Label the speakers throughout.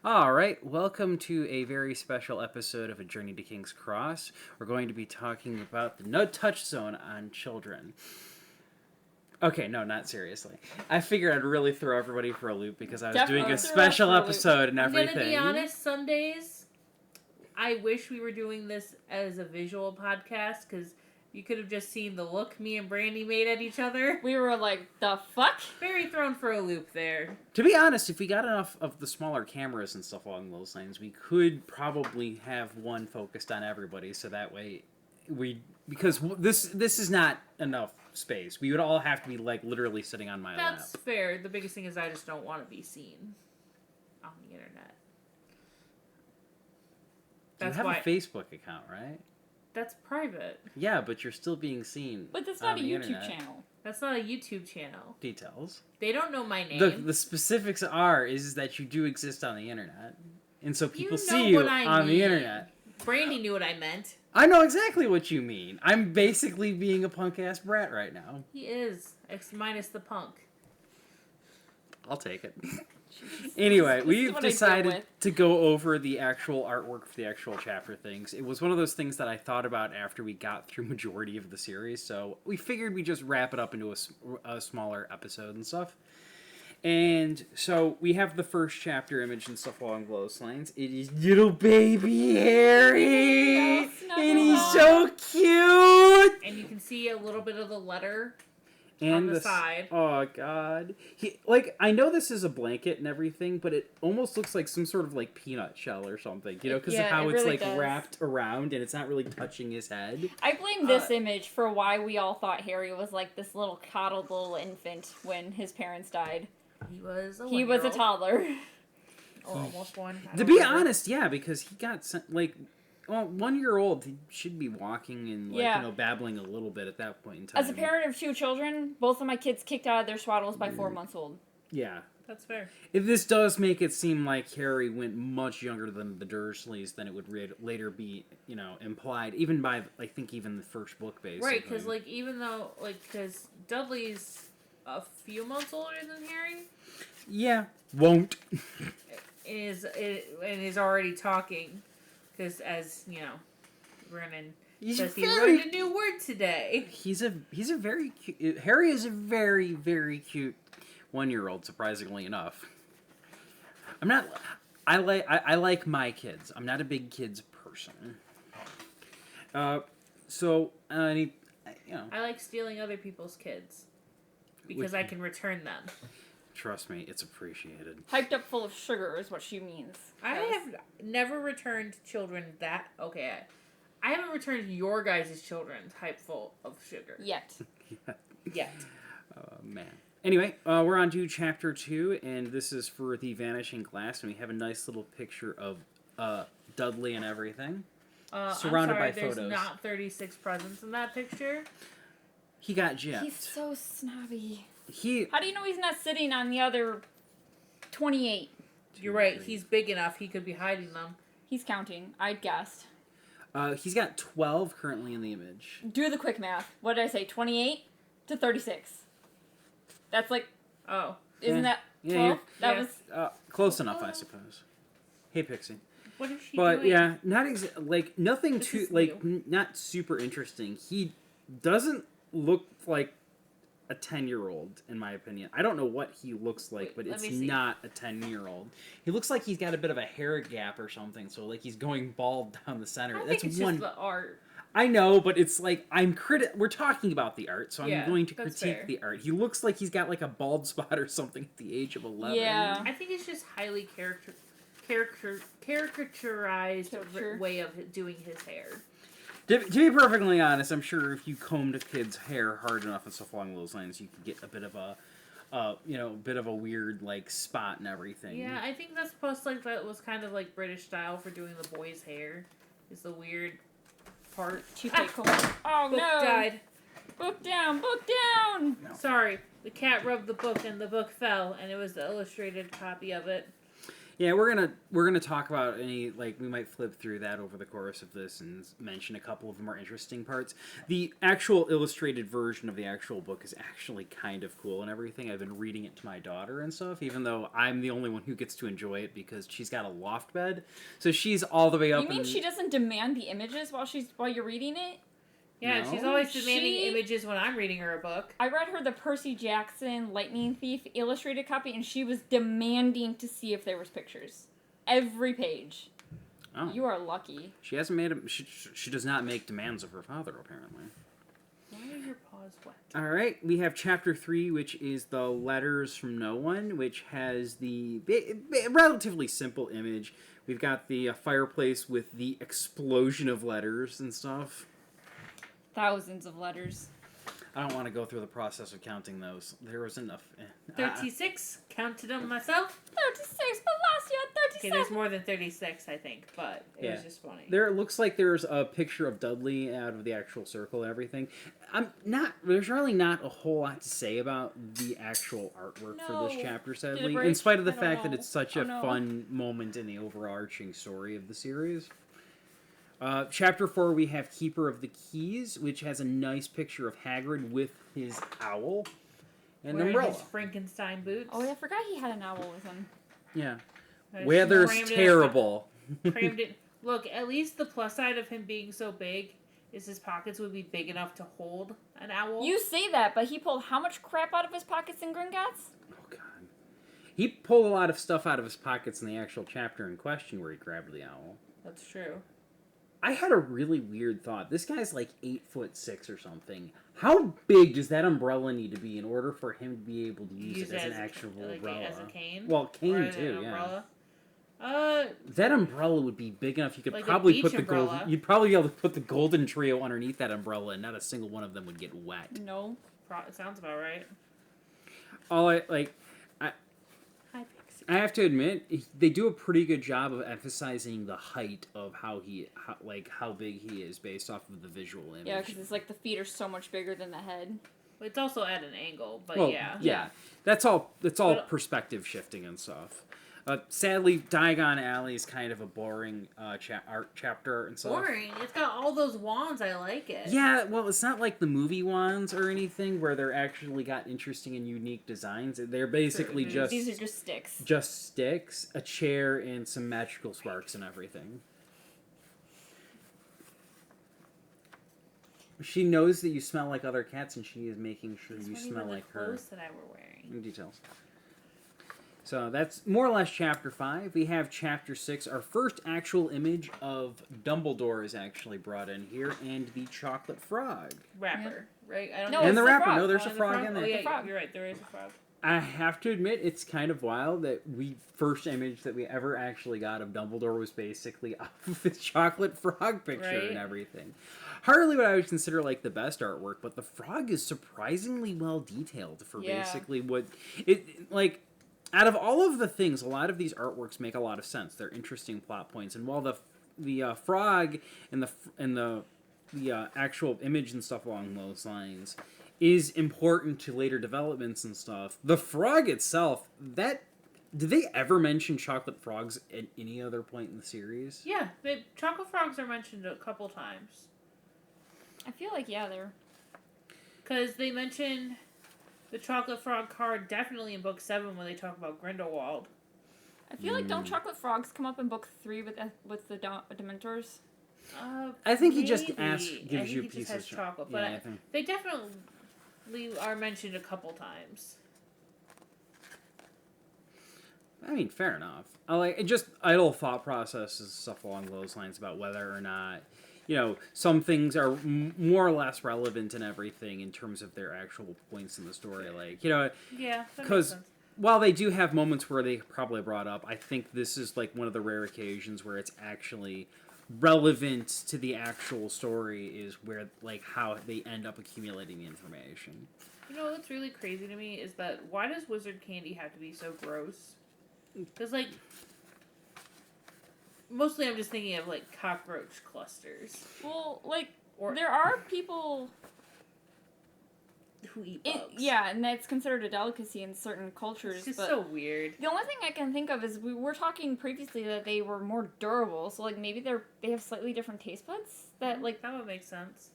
Speaker 1: All right, welcome to a very special episode of A Journey to King's Cross. We're going to be talking about the no touch zone on children. Okay, no, not seriously. I figured I'd really throw everybody for a loop because I was
Speaker 2: Definitely
Speaker 1: doing a
Speaker 2: throw us
Speaker 1: special
Speaker 2: for a loop.
Speaker 1: episode and
Speaker 3: I'm
Speaker 1: everything.
Speaker 3: gonna be honest, some days I wish we were doing this as a visual podcast because you could have just seen the look me and Brandy made at each other.
Speaker 2: We were like, the fuck?
Speaker 3: Very thrown for a loop there.
Speaker 1: To be honest, if we got enough of the smaller cameras and stuff along those lines, we could probably have one focused on everybody, so that way because this is not enough space. We would all have to be like literally sitting on my lap.
Speaker 3: That's fair. The biggest thing is I just don't want to be seen on the internet.
Speaker 1: You have a Facebook account, right?
Speaker 3: That's private.
Speaker 1: Yeah, but you're still being seen.
Speaker 2: But that's
Speaker 1: on
Speaker 2: not a
Speaker 1: the
Speaker 2: YouTube
Speaker 1: internet.
Speaker 2: channel.
Speaker 3: That's not a YouTube channel.
Speaker 1: Details.
Speaker 3: They don't know my name.
Speaker 1: The specifics is that you do exist on the internet, and so people
Speaker 3: know
Speaker 1: see you
Speaker 3: what I
Speaker 1: on the
Speaker 3: mean.
Speaker 1: internet.
Speaker 3: Brandy knew what I meant.
Speaker 1: I know exactly what you mean. I'm basically being a punk ass brat right now.
Speaker 3: He is. Minus the punk.
Speaker 1: I'll take it. Anyway,
Speaker 2: This is
Speaker 1: we've
Speaker 2: what I deal
Speaker 1: decided
Speaker 2: with.
Speaker 1: to go over the actual artwork for the actual chapter things. It was one of those things that I thought about after we got through majority of the series, so we figured we'd just wrap it up into a smaller episode and stuff. And so we have the first chapter image and stuff along those lines. It is little baby Harry,
Speaker 2: Oh, snuggle
Speaker 1: and he's
Speaker 2: up.
Speaker 1: so cute.
Speaker 3: And you can see a little bit of the letter
Speaker 1: And
Speaker 3: on the side.
Speaker 1: Oh god, I know this is a blanket and everything, but it almost looks like some sort of like peanut shell or something. You know, because
Speaker 2: Yeah,
Speaker 1: of how
Speaker 2: it
Speaker 1: it's
Speaker 2: really
Speaker 1: like
Speaker 2: does.
Speaker 1: wrapped around and it's not really touching his head.
Speaker 2: I blame this image for why we all thought Harry was like this little coddled little infant when his parents died.
Speaker 3: He was a
Speaker 2: He was a
Speaker 3: one-year-old.
Speaker 2: toddler.
Speaker 3: Or almost one. I
Speaker 1: To
Speaker 3: don't
Speaker 1: be
Speaker 3: remember.
Speaker 1: honest, yeah, because he got sent, 1-year-old, he should be walking and
Speaker 2: Yeah.
Speaker 1: babbling a little bit at that point in time.
Speaker 2: As a parent of 2 children, both of my kids kicked out of their swaddles by 4 months old.
Speaker 1: Yeah.
Speaker 3: That's fair.
Speaker 1: If this does make it seem like Harry went much younger than the Dursleys, then it would later be, implied, even by, I think, even the first book, basically.
Speaker 3: Right, because even though because Dudley's a few months older than Harry,
Speaker 1: Yeah, won't.
Speaker 3: and is already talking, because as Vernon says he learned a new word today.
Speaker 1: He's a very cute. Harry is a very, very cute 1-year-old. Surprisingly enough, I'm not. I like my kids. I'm not a big kids person. I
Speaker 3: like stealing other people's kids because I can return them.
Speaker 1: Trust me, it's appreciated.
Speaker 2: Hyped up full of sugar is what she means.
Speaker 3: I have never returned children that okay. I haven't returned your guys' children type full of sugar
Speaker 2: Yet.
Speaker 3: yet.
Speaker 1: Man. Anyway, we're on to chapter 2, and this is for the Vanishing Glass, and we have a nice little picture of Dudley and everything. Surrounded
Speaker 3: I'm sorry,
Speaker 1: by
Speaker 3: there's
Speaker 1: photos.
Speaker 3: not 36 presents in that picture.
Speaker 1: He got gypped.
Speaker 2: He's so snobby.
Speaker 1: He
Speaker 2: How do you know he's not sitting on the other 28?
Speaker 3: You're right. He's big enough. He could be hiding them.
Speaker 2: He's counting. I guessed.
Speaker 1: He's got 12 currently in the image.
Speaker 2: Do the quick math. What did I say? 28 to 36. That's like,
Speaker 3: Oh,
Speaker 2: isn't that
Speaker 1: Yeah,
Speaker 2: 12? That
Speaker 3: yeah.
Speaker 2: was...
Speaker 1: Close enough, I suppose. Hey, Pixie.
Speaker 3: what is she
Speaker 1: But
Speaker 3: doing?
Speaker 1: yeah, not nothing
Speaker 3: This
Speaker 1: too
Speaker 3: is new.
Speaker 1: not super interesting. He doesn't look like a 10-year-old in my opinion. I don't know what he looks like,
Speaker 3: Wait,
Speaker 1: but
Speaker 3: let
Speaker 1: it's
Speaker 3: me see.
Speaker 1: not a 10-year-old. He looks like he's got a bit of a hair gap or something, so like he's going bald down the center.
Speaker 3: I
Speaker 1: That's
Speaker 3: think it's
Speaker 1: one.
Speaker 3: just the art.
Speaker 1: I know, but it's like we're talking about the art, so
Speaker 3: Yeah,
Speaker 1: I'm going to
Speaker 3: that's
Speaker 1: critique
Speaker 3: fair.
Speaker 1: the art. He looks like he's got like a bald spot or something at the age of 11.
Speaker 2: Yeah.
Speaker 3: I think it's just highly caricaturized
Speaker 2: Caricature.
Speaker 3: way of doing his hair.
Speaker 1: To be perfectly honest, I'm sure if you combed a kid's hair hard enough and stuff along those lines, you could get a bit of a weird like spot and everything.
Speaker 3: Yeah, I think that's plus like that was kind of like British style for doing the boy's hair. Is the weird part.
Speaker 2: Toothpick comb. Oh
Speaker 3: Book
Speaker 2: no!
Speaker 3: died.
Speaker 2: Book down! Book down!
Speaker 3: Sorry, the cat rubbed the book and the book fell, and it was the illustrated copy of it.
Speaker 1: Yeah, we're gonna talk about any, like, we might flip through that over the course of this and mention a couple of the more interesting parts. The actual illustrated version of the actual book is actually kind of cool and everything. I've been reading it to my daughter and stuff, even though I'm the only one who gets to enjoy it because she's got a loft bed, so she's all the way up.
Speaker 2: You mean she doesn't demand the images while you're reading it?
Speaker 3: Yeah,
Speaker 1: No.
Speaker 3: she's always demanding images when I'm reading her a book.
Speaker 2: I read her the Percy Jackson Lightning Thief illustrated copy, and she was demanding to see if there was pictures. Every page.
Speaker 1: Oh.
Speaker 2: You are lucky.
Speaker 1: She hasn't made a. She does not make demands of her father, apparently.
Speaker 3: Why are your paws wet?
Speaker 1: All right, we have chapter 3, which is the letters from no one, which has the relatively simple image. We've got the fireplace with the explosion of letters and stuff.
Speaker 2: Thousands of letters.
Speaker 1: I don't want to go through the process of counting those. There was enough.
Speaker 3: 36. Counted them myself.
Speaker 2: 36, but last year
Speaker 3: Okay,
Speaker 2: 37.
Speaker 3: there's more than 36, I think, but it was just funny.
Speaker 1: There, it looks like there's a picture of Dudley out of the actual circle and everything. There's really not a whole lot to say about the actual artwork for this
Speaker 2: No.
Speaker 1: chapter,
Speaker 2: Did it
Speaker 1: sadly.
Speaker 2: break?
Speaker 1: In spite of the
Speaker 2: I don't
Speaker 1: fact that
Speaker 2: know.
Speaker 1: it's such
Speaker 2: Oh,
Speaker 1: a
Speaker 2: no.
Speaker 1: fun moment in the overarching story of the series. Chapter 4, we have Keeper of the Keys, which has a nice picture of Hagrid with his owl and an
Speaker 3: Wearing
Speaker 1: umbrella.
Speaker 3: his Frankenstein boots.
Speaker 2: Oh, I forgot he had an owl with him.
Speaker 1: Yeah.
Speaker 3: She
Speaker 1: Weather's
Speaker 3: crammed it
Speaker 1: terrible.
Speaker 3: up- Crammed it. Look, at least the plus side of him being so big is his pockets would be big enough to hold an owl.
Speaker 2: You say that, but he pulled how much crap out of his pockets in Gringotts?
Speaker 1: Oh, God. He pulled a lot of stuff out of his pockets in the actual chapter in question where he grabbed the owl.
Speaker 3: That's true.
Speaker 1: I had a really weird thought. This guy's like 8'6" or something. How big does that umbrella need to be in order for him to be able to use it as an actual umbrella?
Speaker 3: As a cane?
Speaker 1: Well,
Speaker 3: Or
Speaker 1: cane
Speaker 3: an
Speaker 1: too, yeah.
Speaker 3: umbrella?
Speaker 1: That umbrella would be big enough. You could
Speaker 3: Like a
Speaker 1: probably
Speaker 3: beach
Speaker 1: put the
Speaker 3: umbrella.
Speaker 1: You'd probably be able to put the golden trio underneath that umbrella, and not a single one of them would get wet.
Speaker 2: No.
Speaker 3: It sounds about right. Hi, Pixie.
Speaker 1: I have to admit, they do a pretty good job of emphasizing the height of how big he is based off of the visual image.
Speaker 2: Yeah, because it's like the feet are so much bigger than the head.
Speaker 3: It's also at an angle, but
Speaker 1: Well,
Speaker 3: yeah.
Speaker 1: That's all
Speaker 3: But-
Speaker 1: perspective shifting and stuff. Sadly, Diagon Alley is kind of a boring chapter and stuff.
Speaker 3: Boring. It's got all those wands. I like it.
Speaker 1: Yeah, well, it's not like the movie wands or anything where they're actually got interesting and unique designs. They're basically
Speaker 3: True.
Speaker 1: just
Speaker 2: These are just sticks.
Speaker 1: just sticks, a chair, and some magical sparks and everything. She knows that you smell like other cats, and she is making sure
Speaker 3: These
Speaker 1: you
Speaker 3: weren't
Speaker 1: smell
Speaker 3: even
Speaker 1: like
Speaker 3: the
Speaker 1: her.
Speaker 3: clothes that I were wearing.
Speaker 1: Details. So that's more or less chapter 5. We have chapter 6. Our first actual image of Dumbledore is actually brought in here, and the chocolate frog.
Speaker 3: Rapper, right? I don't
Speaker 2: No,
Speaker 3: know.
Speaker 1: And
Speaker 2: it's
Speaker 1: the
Speaker 2: the
Speaker 1: rapper.
Speaker 2: frog.
Speaker 1: No, there's
Speaker 3: Oh,
Speaker 1: a
Speaker 3: and the
Speaker 1: frog in
Speaker 3: Oh
Speaker 1: there.
Speaker 3: yeah,
Speaker 2: frog.
Speaker 3: you're right. There is a frog.
Speaker 1: I have to admit, it's kind of wild that first image that we ever actually got of Dumbledore was basically off of his chocolate frog picture
Speaker 3: Right.
Speaker 1: and everything. Hardly what I would consider like the best artwork, but the frog is surprisingly well detailed for
Speaker 2: Yeah.
Speaker 1: basically what it like. Out of all of the things, a lot of these artworks make a lot of sense. They're interesting plot points, and while the frog and the actual image and stuff along those lines is important to later developments and stuff, the frog itself, did they ever mention chocolate frogs at any other point in the series?
Speaker 3: Yeah, the chocolate frogs are mentioned a couple times.
Speaker 2: I feel like, yeah, they're...
Speaker 3: Because they mention the chocolate frog card definitely in book 7 when they talk about Grindelwald.
Speaker 2: I feel like don't chocolate frogs come up in book 3 with the Dementors?
Speaker 1: I think he just
Speaker 3: maybe.
Speaker 1: gives
Speaker 3: I
Speaker 1: you
Speaker 3: think he
Speaker 1: pieces
Speaker 3: just has
Speaker 1: of
Speaker 3: chocolate,
Speaker 1: yeah,
Speaker 3: but
Speaker 1: I think.
Speaker 3: they definitely are mentioned a couple times.
Speaker 1: I mean, fair enough. I like it. Just idle thought processes, stuff along those lines about whether or not, some things are more or less relevant and everything in terms of their actual points in the story. Like,
Speaker 3: Yeah, that makes
Speaker 1: because
Speaker 3: sense.
Speaker 1: while they do have moments where they probably brought up, I think this is like one of the rare occasions where it's actually relevant to the actual story is where like how they end up accumulating the information.
Speaker 3: You know what's really crazy to me is that why does wizard candy have to be so gross? Because, like, mostly I'm just thinking of, like, cockroach clusters.
Speaker 2: Well, like,
Speaker 3: Or
Speaker 2: there are people...
Speaker 3: who eat bugs.
Speaker 2: Yeah, and that's considered a delicacy in certain cultures.
Speaker 3: It's just
Speaker 2: but
Speaker 3: so weird.
Speaker 2: the only thing I can think of is we were talking previously that they were more durable, so like maybe they have slightly different taste buds that like
Speaker 3: That would make sense.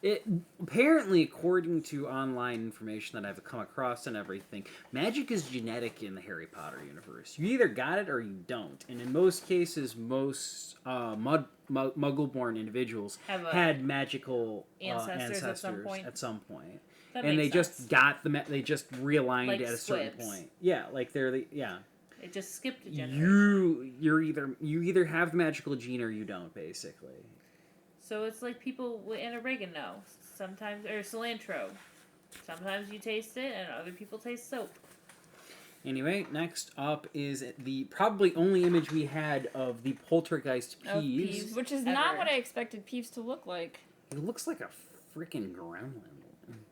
Speaker 1: It apparently, according to online information that I've come across and everything, magic is genetic in the Harry Potter universe. You either got it or you don't. And in most cases, most Muggle-born individuals had magical
Speaker 3: ancestors
Speaker 1: ancestors
Speaker 3: at some point. That
Speaker 1: and they
Speaker 3: makes sense.
Speaker 1: just got they just realigned
Speaker 3: Like
Speaker 1: at a certain
Speaker 3: squibs.
Speaker 1: point. Yeah, like yeah.
Speaker 3: It just skipped a generation.
Speaker 1: You either have the magical gene or you don't, basically.
Speaker 3: So it's like people in oregano, sometimes, or cilantro. Sometimes you taste it, and other people taste soap.
Speaker 1: Anyway, next up is the probably only image we had of the poltergeist
Speaker 2: of
Speaker 1: Peeves.
Speaker 2: Peeves, which is
Speaker 3: Ever.
Speaker 2: not what I expected Peeves to look like.
Speaker 1: It looks like a freaking gremlin.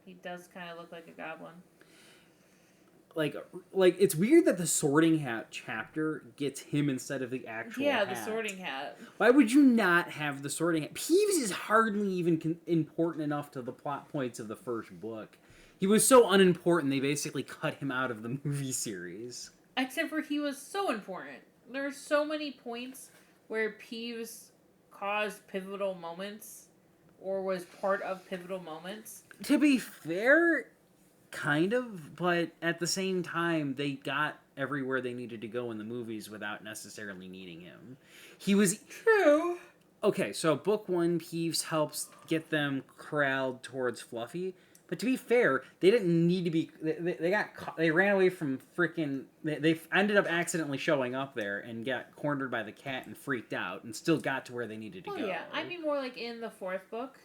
Speaker 3: He does kind of look like a goblin.
Speaker 1: Like it's weird that the Sorting Hat chapter gets him instead of the actual
Speaker 3: Yeah,
Speaker 1: hat.
Speaker 3: the Sorting Hat.
Speaker 1: Why would you not have the Sorting Hat? Peeves is hardly even important enough to the plot points of the first book. He was so unimportant, they basically cut him out of the movie series.
Speaker 3: Except for he was so important. There are so many points where Peeves caused pivotal moments or was part of pivotal moments.
Speaker 1: To be fair, kind of, but at the same time, they got everywhere they needed to go in the movies without necessarily needing him. He was...
Speaker 3: True.
Speaker 1: Okay, so book one, Peeves helps get them corralled towards Fluffy. But to be fair, they didn't need to be... They got caught, they ran away from freaking... They ended up accidentally showing up there and got cornered by the cat and freaked out and still got to where they needed to go.
Speaker 3: Yeah, I mean more like in the fourth book.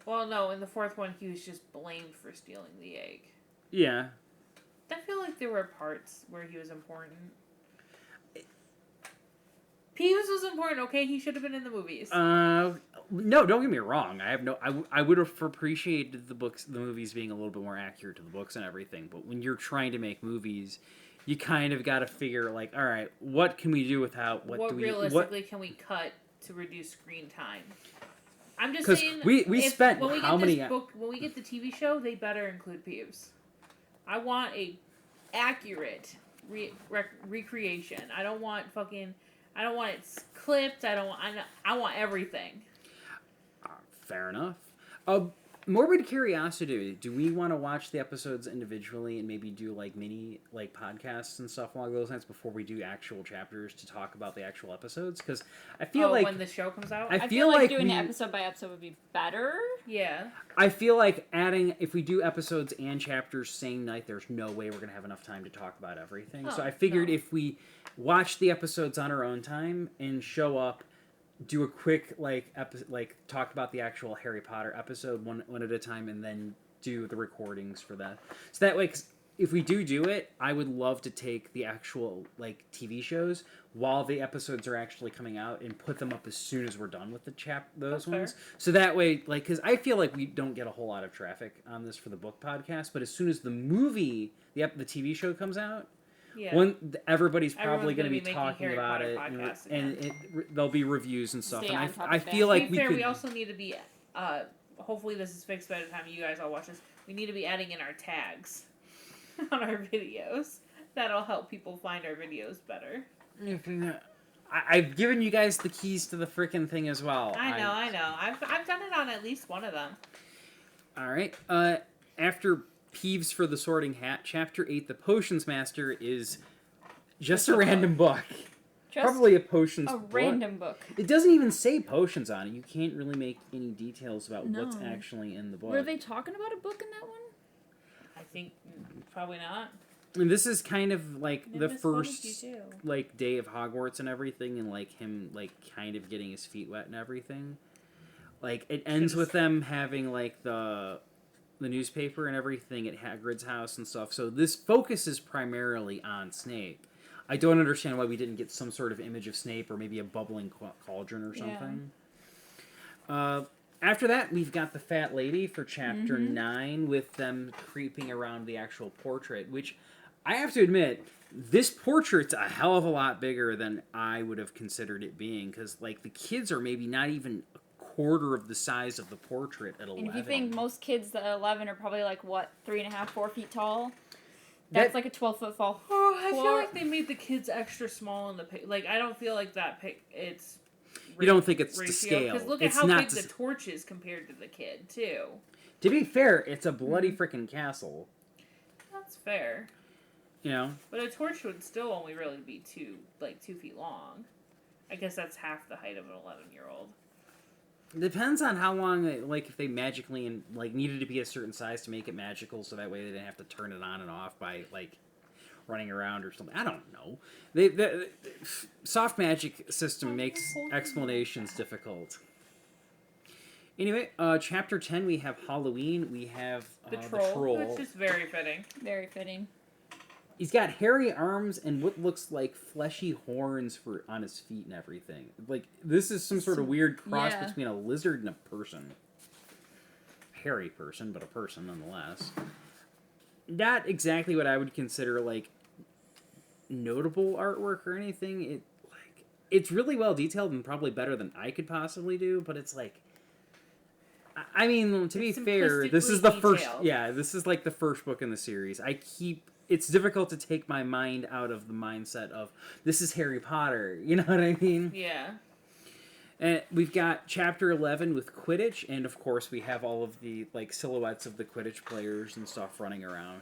Speaker 3: Well, no, in the fourth one, he was just blamed for stealing the egg.
Speaker 1: Yeah.
Speaker 3: I feel like there were parts where he was important. Peeves was important, okay? He should have been in the movies.
Speaker 1: No, don't get me wrong. I would have appreciated the movies being a little bit more accurate to the books and everything. But when you're trying to make movies, you kind of got to figure like, all right, what can we do without
Speaker 3: what realistically can we cut to reduce screen time? I'm just saying.
Speaker 1: we spent
Speaker 3: when we
Speaker 1: how
Speaker 3: get
Speaker 1: many
Speaker 3: this book, when we get the TV show, they better include Peeves. I want a accurate recreation. I don't want it clipped. I want everything.
Speaker 1: Fair enough. Morbid curiosity. Do we want to watch the episodes individually and maybe do like mini podcasts and stuff along those lines before we do actual chapters to talk about the actual episodes? Because I feel like
Speaker 3: when the show comes out,
Speaker 1: I feel like
Speaker 2: doing it episode by episode would be better.
Speaker 3: Yeah.
Speaker 1: I feel like if we do episodes and chapters same night, there's no way we're gonna have enough time to talk about everything. So I figured if we watch the episodes on our own time and show up, do a quick talk about the actual Harry Potter episode one at a time, and then do the recordings for that. So that way, 'cause if we do it, I would love to take the actual TV shows while the episodes are actually coming out and put them up as soon as we're done with those ones.
Speaker 3: Fair.
Speaker 1: So that way, because I feel like we don't get a whole lot of traffic on this for the book podcast, but as soon as the movie, the TV show comes out.
Speaker 3: Yeah.
Speaker 1: Everybody's probably
Speaker 3: Everyone's
Speaker 1: going to be
Speaker 3: making
Speaker 1: talking
Speaker 3: Harry
Speaker 1: about
Speaker 3: Potter
Speaker 1: it,
Speaker 3: podcasts
Speaker 1: and there'll be reviews and stuff.
Speaker 2: Stay
Speaker 1: And
Speaker 2: on top
Speaker 1: I
Speaker 2: of that.
Speaker 1: feel like
Speaker 3: to be fair,
Speaker 1: could.
Speaker 3: we also need to be. Hopefully, this is fixed by the time you guys all watch this. We need to be adding in our tags on our videos. That'll help people find our videos better.
Speaker 1: I've given you guys the keys to the frickin' thing as well.
Speaker 3: I know. I've done it on at least one of them.
Speaker 1: All right. After Peeves for the Sorting Hat, Chapter 8, The Potions Master, is just a random book. Probably a potions book.
Speaker 2: Random book.
Speaker 1: It doesn't even say potions on it. You can't really make any details about what's actually in the book.
Speaker 2: Were they talking about a book in that one?
Speaker 3: I think probably not.
Speaker 1: And this is kind of like
Speaker 3: In
Speaker 1: the
Speaker 3: this
Speaker 1: first
Speaker 3: bonus you do.
Speaker 1: day of Hogwarts and everything, and him kind of getting his feet wet and everything. It ends with them having the newspaper and everything at Hagrid's house and stuff. So this focuses primarily on Snape. I don't understand why we didn't get some sort of image of Snape or maybe a bubbling cauldron or something. Yeah. After that, we've got the Fat Lady for Chapter 9 with them creeping around the actual portrait, which I have to admit, this portrait's a hell of a lot bigger than I would have considered it being, because the kids are maybe not even a quarter of the size of the portrait at 11.
Speaker 2: And if you think most kids at 11 are probably like, what, 3.5, 4 feet tall? That's like a 12-foot fall.
Speaker 3: Oh, I feel like they made the kids extra small in the like. I don't feel like that. It's.
Speaker 1: You don't think it's
Speaker 3: ratio,
Speaker 1: to scale?
Speaker 3: Because look
Speaker 1: it's
Speaker 3: at how
Speaker 1: not
Speaker 3: big the torch is compared to the kid too.
Speaker 1: To be fair, it's a bloody freaking castle.
Speaker 3: That's fair.
Speaker 1: You know,
Speaker 3: but a torch would still only really be 2 feet long. I guess that's half the height of an 11-year-old.
Speaker 1: Depends on how long, if they magically needed to be a certain size to make it magical, so that way they didn't have to turn it on and off by running around or something. I don't know. The soft magic system makes explanations difficult. Anyway, chapter 10, we have Halloween. We have
Speaker 3: the
Speaker 1: troll.
Speaker 3: Which is very fitting.
Speaker 2: Very fitting.
Speaker 1: He's got hairy arms and what looks like fleshy horns on his feet and everything. This is some sort of weird cross between a lizard and a person. Hairy person, but a person nonetheless. Not exactly what I would consider, notable artwork or anything. It's really well detailed and probably better than I could possibly do, but it's I mean, to be fair, this is the first... Yeah, this is the first book in the series. It's difficult to take my mind out of the mindset of, this is Harry Potter, you know what I mean?
Speaker 3: Yeah.
Speaker 1: And we've got chapter 11 with Quidditch, and of course we have all of the, silhouettes of the Quidditch players and stuff running around.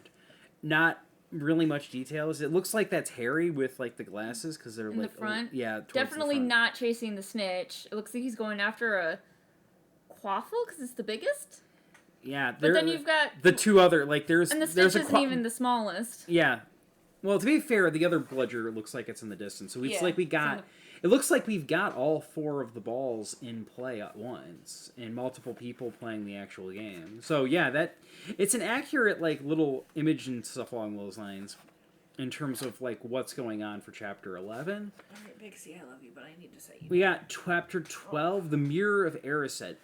Speaker 1: Not really much details. It looks like that's Harry with, the glasses, because they're,
Speaker 2: in the front?
Speaker 1: Yeah,
Speaker 2: definitely
Speaker 1: the front.
Speaker 2: not chasing the snitch. It looks like he's going after a quaffle, because it's the biggest?
Speaker 1: Yeah,
Speaker 2: but then you've got
Speaker 1: the two other there's
Speaker 2: and the snitch isn't even the smallest.
Speaker 1: Yeah, well, to be fair, the other bludger looks like it's in the distance. So it's it looks like we've got all 4 of the balls in play at once, and multiple people playing the actual game. So yeah, it's an accurate little image and stuff along those lines, in terms of what's going on for chapter 11.
Speaker 3: All right, Bixie, I love you, but I need to say you.
Speaker 1: We got chapter 12, the Mirror of Erised.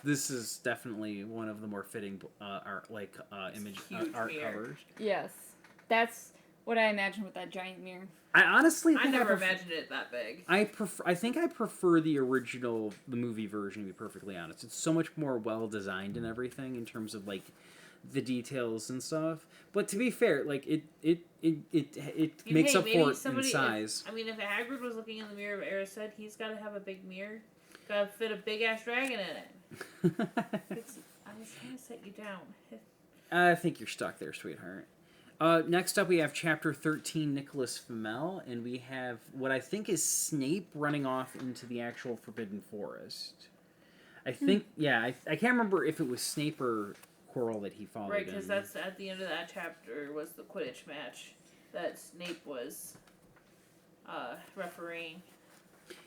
Speaker 1: This is definitely one of the more fitting art covers.
Speaker 2: Yes, that's what I imagine with that giant mirror.
Speaker 3: I never imagined it that big.
Speaker 1: I think I prefer the original, the movie version. To be perfectly honest, it's so much more well designed and everything in terms of the details and stuff. But to be fair, it makes up for it in size.
Speaker 3: If Hagrid was looking in the Mirror of Erised, he's got to have a big mirror. Got to fit a big ass dragon in it. I was trying to set you down.
Speaker 1: I think you're stuck there, sweetheart. Next up, we have Chapter 13, Nicholas Flamel, and we have what I think is Snape running off into the actual Forbidden Forest. I think, I can't remember if it was Snape or Quirrell that he followed.
Speaker 3: Right, because that's at the end of that chapter was the Quidditch match that Snape was refereeing.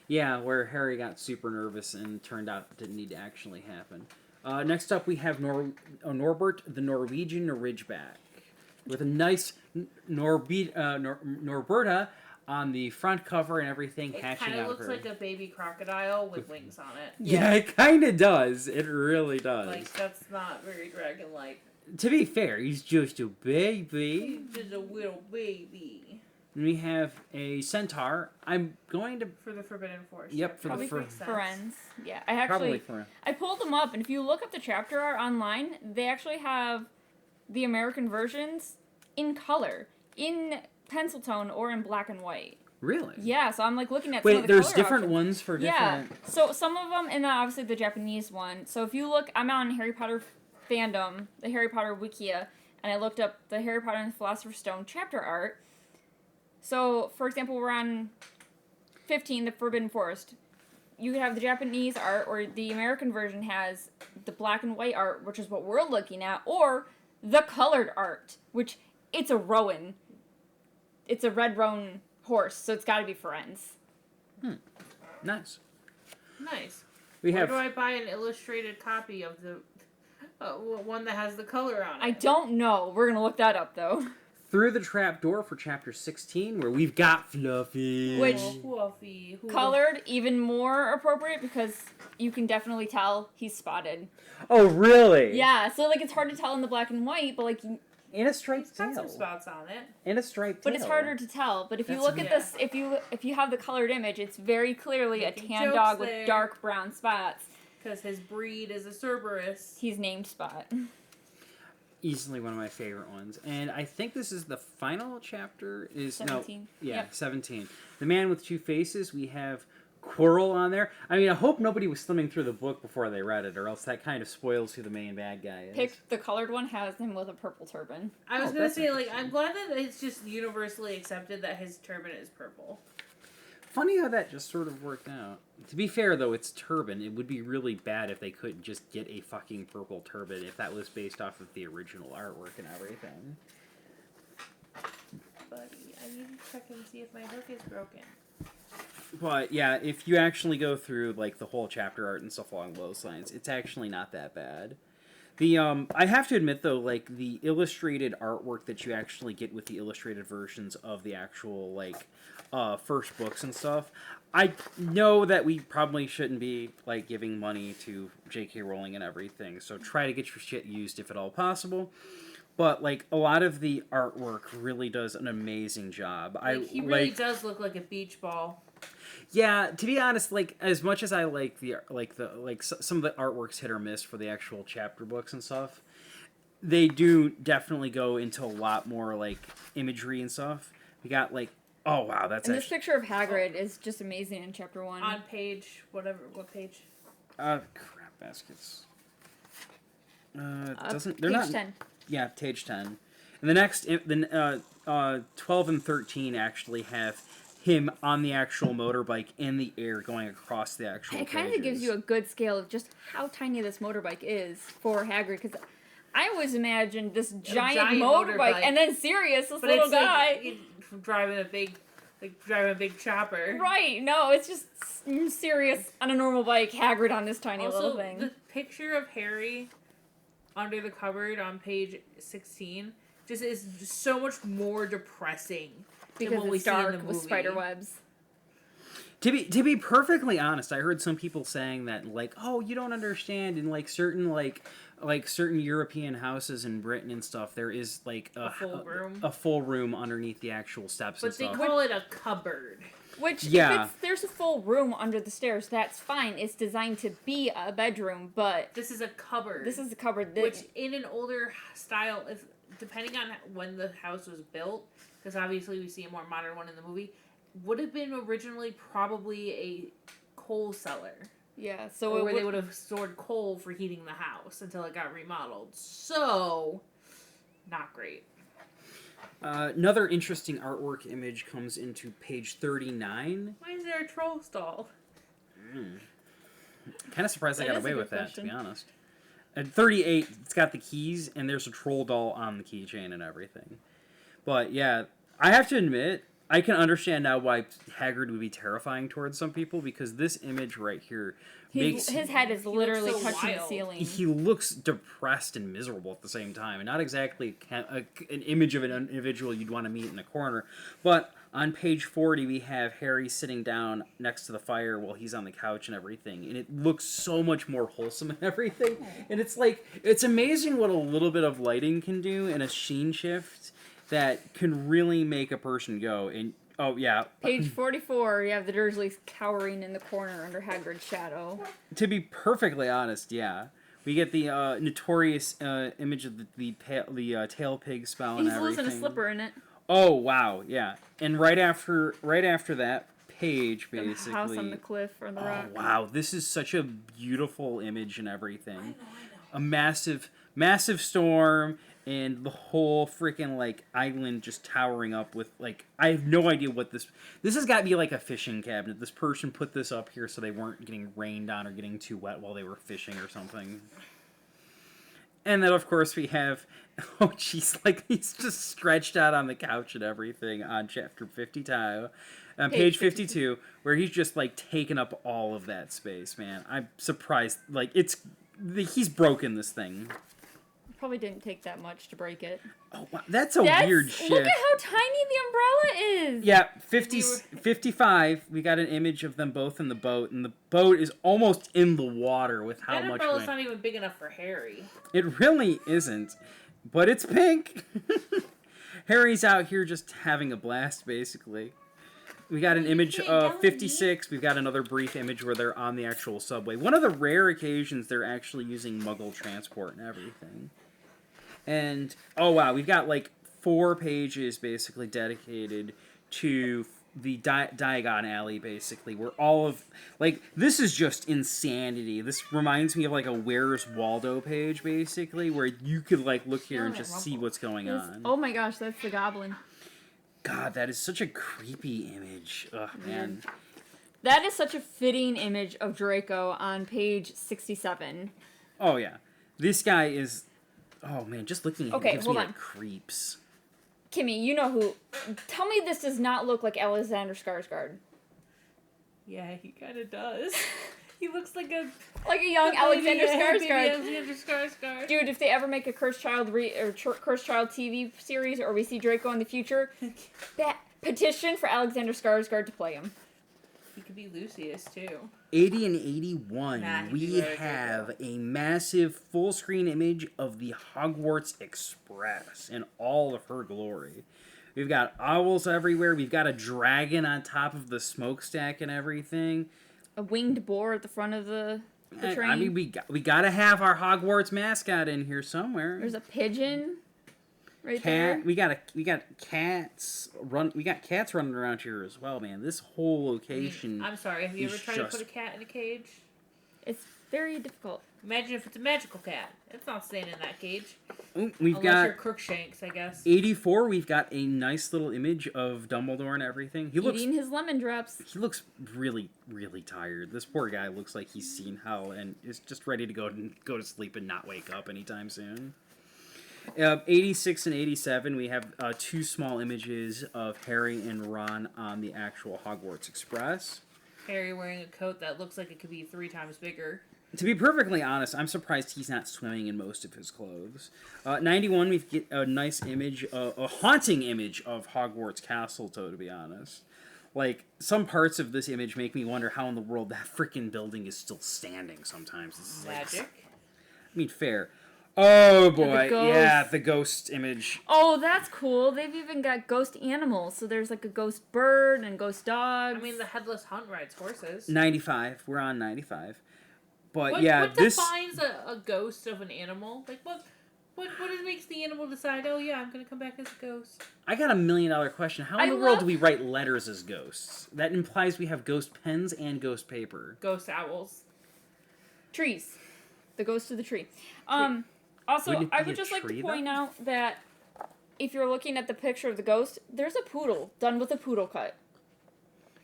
Speaker 1: Yeah, where Harry got super nervous and turned out it didn't need to actually happen. Next up, we have Norbert, the Norwegian Ridgeback, with a nice Norberta on the front cover and everything hatching out of her. It kind of looks
Speaker 3: like a baby crocodile with wings on it.
Speaker 1: Yeah, it kind of does. It really does.
Speaker 3: That's not very dragon-like.
Speaker 1: To be fair, he's just a baby.
Speaker 3: He's just a little baby.
Speaker 1: And we have a centaur. I'm going to...
Speaker 3: For the Forbidden Forest.
Speaker 1: Yep, for
Speaker 2: probably
Speaker 1: the
Speaker 2: Friends. Yeah, I pulled them up, and if you look up the chapter art online, they actually have the American versions in color, in pencil tone, or in black and white.
Speaker 1: Really?
Speaker 2: Yeah, so I'm looking at some of the
Speaker 1: there's
Speaker 2: color
Speaker 1: different
Speaker 2: options.
Speaker 1: ones for different...
Speaker 2: Yeah, so some of them, and then obviously the Japanese one. So if you look, I'm on Harry Potter fandom, the Harry Potter Wikia, and I looked up the Harry Potter and the Philosopher's Stone chapter art. So, for example, we're on 15, the Forbidden Forest. You could have the Japanese art, or the American version has the black and white art, which is what we're looking at, or the colored art, which it's a rowan. It's a red roan horse, so it's got to be Friends.
Speaker 1: Nice.
Speaker 3: Nice.
Speaker 1: Where
Speaker 3: do I buy an illustrated copy of the one that has the color on it?
Speaker 2: I don't know. We're going to look that up, though.
Speaker 1: Through the Trapdoor for chapter 16, where we've got Fluffy.
Speaker 2: Which,
Speaker 3: Fluffy.
Speaker 2: colored, even more appropriate, because you can definitely tell he's spotted.
Speaker 1: Oh, really?
Speaker 2: Yeah, so, it's hard to tell in the black and white, but,
Speaker 1: And a striped
Speaker 3: It's got some
Speaker 1: tail.
Speaker 3: spots on it.
Speaker 1: And a striped
Speaker 2: But
Speaker 1: tail.
Speaker 2: it's harder to tell. But if you
Speaker 1: That's
Speaker 2: look
Speaker 1: weird.
Speaker 2: at this, if you have the colored image, it's very clearly a
Speaker 3: Making
Speaker 2: tan
Speaker 3: jokes
Speaker 2: dog
Speaker 3: there.
Speaker 2: with dark brown spots.
Speaker 3: Because his breed is a Cerberus.
Speaker 2: He's named Spot.
Speaker 1: Easily one of my favorite ones. And I think this is the final chapter.
Speaker 2: 17.
Speaker 1: Yeah,
Speaker 2: Yep.
Speaker 1: 17. The Man with Two Faces. We have Quirrell on there. I mean, I hope nobody was thumbing through the book before they read it, or else that kind of spoils who the main bad guy is.
Speaker 2: Picked the colored one has him with a purple turban.
Speaker 3: I was
Speaker 1: Oh,
Speaker 3: gonna
Speaker 1: that's
Speaker 3: say, like,
Speaker 1: interesting.
Speaker 3: I'm glad that it's just universally accepted that his turban is purple.
Speaker 1: Funny how that just sort of worked out. To be fair, though, it's turban. It would be really bad if they couldn't just get a fucking purple turban if that was based off of the original artwork and everything.
Speaker 3: Buddy, I need to check and see if my hook is broken.
Speaker 1: But yeah, if you actually go through like the whole chapter art and stuff along those lines, it's actually not that bad. The I have to admit though, like the illustrated artwork that you actually get with the illustrated versions of the actual like first books and stuff, I know that we probably shouldn't be like giving money to J.K. Rowling and everything. So try to get your shit used if at all possible. But like a lot of the artwork really does an amazing job.
Speaker 3: He really does look like a beach ball.
Speaker 1: Yeah, to be honest, like as much as I like some of the artwork's hit or miss for the actual chapter books and stuff, they do definitely go into a lot more like imagery and stuff. We got like, oh wow, that's
Speaker 2: And this picture of Hagrid is just amazing in chapter 1.
Speaker 3: On page, what page?
Speaker 1: crap baskets. Doesn't they're
Speaker 2: page
Speaker 1: not
Speaker 2: 10.
Speaker 1: Yeah, page 10. And the next 12 and 13 actually have him on the actual motorbike in the air going across the actual
Speaker 2: It kind of
Speaker 1: pages.
Speaker 2: gives you a good scale of just how tiny this motorbike is for Hagrid, because I always imagined this giant motorbike, and then Sirius, this little guy.
Speaker 3: Like driving a big chopper.
Speaker 2: Right, no, it's just Sirius on a normal bike, Hagrid on this tiny little
Speaker 3: Also,
Speaker 2: thing.
Speaker 3: the picture of Harry under the cupboard on page 16 just is so much more depressing than
Speaker 2: Because
Speaker 3: what we
Speaker 2: it's
Speaker 3: see in the
Speaker 2: dark
Speaker 3: movie.
Speaker 2: with spider webs.
Speaker 1: To be perfectly honest, I heard some people saying that like, oh, you don't understand in like certain European houses in Britain and stuff, there is like
Speaker 3: A full room.
Speaker 1: a full room underneath the actual steps
Speaker 3: But
Speaker 1: and
Speaker 3: they
Speaker 1: stuff.
Speaker 3: call it a cupboard.
Speaker 2: Which,
Speaker 1: Yeah.
Speaker 2: if there's a full room under the stairs, that's fine. It's designed to be a bedroom, but
Speaker 3: This is a cupboard.
Speaker 2: this is a cupboard.
Speaker 3: Which, in an older style, if depending on when the house was built, because obviously we see a more modern one in the movie, would have been originally probably a coal cellar.
Speaker 2: Yeah, so
Speaker 3: Or where they would have stored coal for heating the house until it got remodeled. So, not great.
Speaker 1: Another interesting artwork image comes into page 39.
Speaker 3: Why is there a troll stall?
Speaker 1: Kind of surprised I
Speaker 2: That
Speaker 1: got
Speaker 2: is a
Speaker 1: away
Speaker 2: good
Speaker 1: with that, to
Speaker 2: question.
Speaker 1: be honest. At 38, it's got the keys, and there's a troll doll on the keychain and everything. But yeah, I have to admit, I can understand now why Hagrid would be terrifying towards some people, because this image right here makes...
Speaker 2: his head is
Speaker 3: He looks
Speaker 2: literally
Speaker 3: so
Speaker 2: touching the
Speaker 3: wild.
Speaker 2: ceiling.
Speaker 1: He looks depressed and miserable at the same time, and not exactly an image of an individual you'd want to meet in a corner. But on page 40, we have Harry sitting down next to the fire while he's on the couch and everything, and it looks so much more wholesome and everything. And it's like, it's amazing what a little bit of lighting can do and a sheen shift that can really make a person go. And oh yeah,
Speaker 2: Page 44, you have the Dursleys cowering in the corner under Hagrid's shadow.
Speaker 1: to be perfectly honest, yeah. We get the notorious image of the tail pig spell and
Speaker 2: He's
Speaker 1: everything.
Speaker 2: losing a slipper in it.
Speaker 1: Oh wow, yeah. And right after that page,
Speaker 2: The
Speaker 1: basically.
Speaker 2: house on the cliff or the rock.
Speaker 1: Oh wow, this is such a beautiful image and everything.
Speaker 3: I know.
Speaker 1: A massive storm and the whole freaking like island just towering up with like, I have no idea what this has got to be like a fishing cabinet. This person put this up here so they weren't getting rained on or getting too wet while they were fishing or something. And then of course we have, oh jeez, like he's just stretched out on the couch and everything on chapter 52, page 52, where he's just like taking up all of that space, man. I'm surprised, like he's broken this thing.
Speaker 2: Probably didn't take that much to break it.
Speaker 1: Oh, wow. That's a weird shift.
Speaker 2: Look at how tiny the umbrella is!
Speaker 1: Yeah, 55, we got an image of them both in the boat, and the boat is almost in the water with how
Speaker 3: That
Speaker 1: much
Speaker 3: umbrella's
Speaker 1: wind.
Speaker 3: not even big enough for Harry.
Speaker 1: It really isn't. but it's pink. Harry's out here just having a blast, basically. We got an image of 56. We've got another brief image where they're on the actual subway. One of the rare occasions they're actually using Muggle transport and everything. And, oh wow, we've got like 4 pages basically dedicated to the Diagon Alley, basically, where all of, like, this is just insanity. This reminds me of, like, a Where's Waldo page, basically, where you could, like, look here and just see what's going on.
Speaker 2: Oh my gosh, that's the goblin.
Speaker 1: God, that is such a creepy image. Ugh, man.
Speaker 2: That is such a fitting image of Draco on page 67.
Speaker 1: Oh, yeah. This guy is, oh, man, just looking at him gives me, like, creeps.
Speaker 2: Kimmy, you know who. Tell me this does not look like Alexander Skarsgård.
Speaker 3: Yeah, he kind of does. He looks like a
Speaker 2: young Alexander Skarsgård.
Speaker 3: Alexander Skarsgård.
Speaker 2: Dude, if they ever make a Cursed Child Cursed Child TV series, or we see Draco in the future, that petition for Alexander Skarsgård to play him.
Speaker 3: He could be Lucius too.
Speaker 1: 80 and 81,
Speaker 3: Nah,
Speaker 1: we have a massive full-screen image of the Hogwarts Express in all of her glory. We've got owls everywhere. We've got a dragon on top of the smokestack and everything.
Speaker 2: A winged boar at the front of the train.
Speaker 1: I mean, we gotta have our Hogwarts mascot in here somewhere.
Speaker 2: There's a pigeon right there.
Speaker 1: We got cats running around here as well, man. This whole location.
Speaker 3: I'm sorry. Have you ever tried to put a cat in a cage?
Speaker 2: It's very difficult.
Speaker 3: Imagine if it's a magical cat. It's not staying in that cage.
Speaker 1: We've
Speaker 3: Unless
Speaker 1: got
Speaker 3: you're Crookshanks, I guess.
Speaker 1: 84. We've got a nice little image of Dumbledore and everything. He
Speaker 2: Eating his lemon drops.
Speaker 1: He looks really, really tired. This poor guy looks like he's seen hell and is just ready to go to sleep and not wake up anytime soon. 86 and 87, we have 2 small images of Harry and Ron on the actual Hogwarts Express.
Speaker 3: Harry wearing a coat that looks like it could be 3 times bigger.
Speaker 1: To be perfectly honest, I'm surprised he's not swimming in most of his clothes. 91, we get a nice image, a haunting image of Hogwarts Castle, to be honest. Like, some parts of this image make me wonder how in the world that freaking building is still standing sometimes. This is
Speaker 3: Magic.
Speaker 1: Like, I mean, fair. Oh boy, yeah, the ghost image.
Speaker 2: Oh, that's cool. They've even got ghost animals. So there's like a ghost bird and ghost dogs.
Speaker 3: I mean, the headless hunt rides horses.
Speaker 1: 95, we're on 95. But
Speaker 3: what,
Speaker 1: yeah,
Speaker 3: what defines a ghost of an animal? Like, what makes the animal decide, oh yeah, I'm gonna come back as a ghost?
Speaker 1: I got $1 million question. How in the world do we write letters as ghosts? That implies we have ghost pens and ghost paper.
Speaker 3: Ghost owls.
Speaker 2: Trees. The ghost of the tree. Also, I would just like to point out that if you're looking at the picture of the ghost, there's a poodle done with a poodle cut.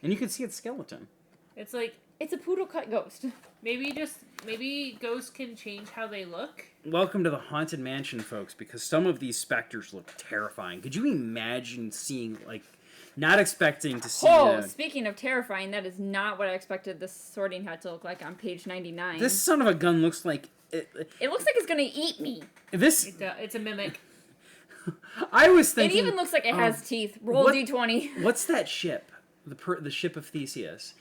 Speaker 1: And you can see its skeleton.
Speaker 3: It's like...
Speaker 2: It's a poodle cut ghost.
Speaker 3: Maybe ghosts can change how they look.
Speaker 1: Welcome to the Haunted Mansion, folks, because some of these specters look terrifying. Could you imagine seeing, like, not expecting to see...
Speaker 2: Speaking of terrifying, that is not what I expected this sorting hat to look like on page 99.
Speaker 1: This son of a gun looks like...
Speaker 2: It looks like it's gonna eat me.
Speaker 3: It's a mimic.
Speaker 1: I was thinking...
Speaker 2: It even looks like it has teeth. Roll D20.
Speaker 1: What's that ship? The ship of Theseus.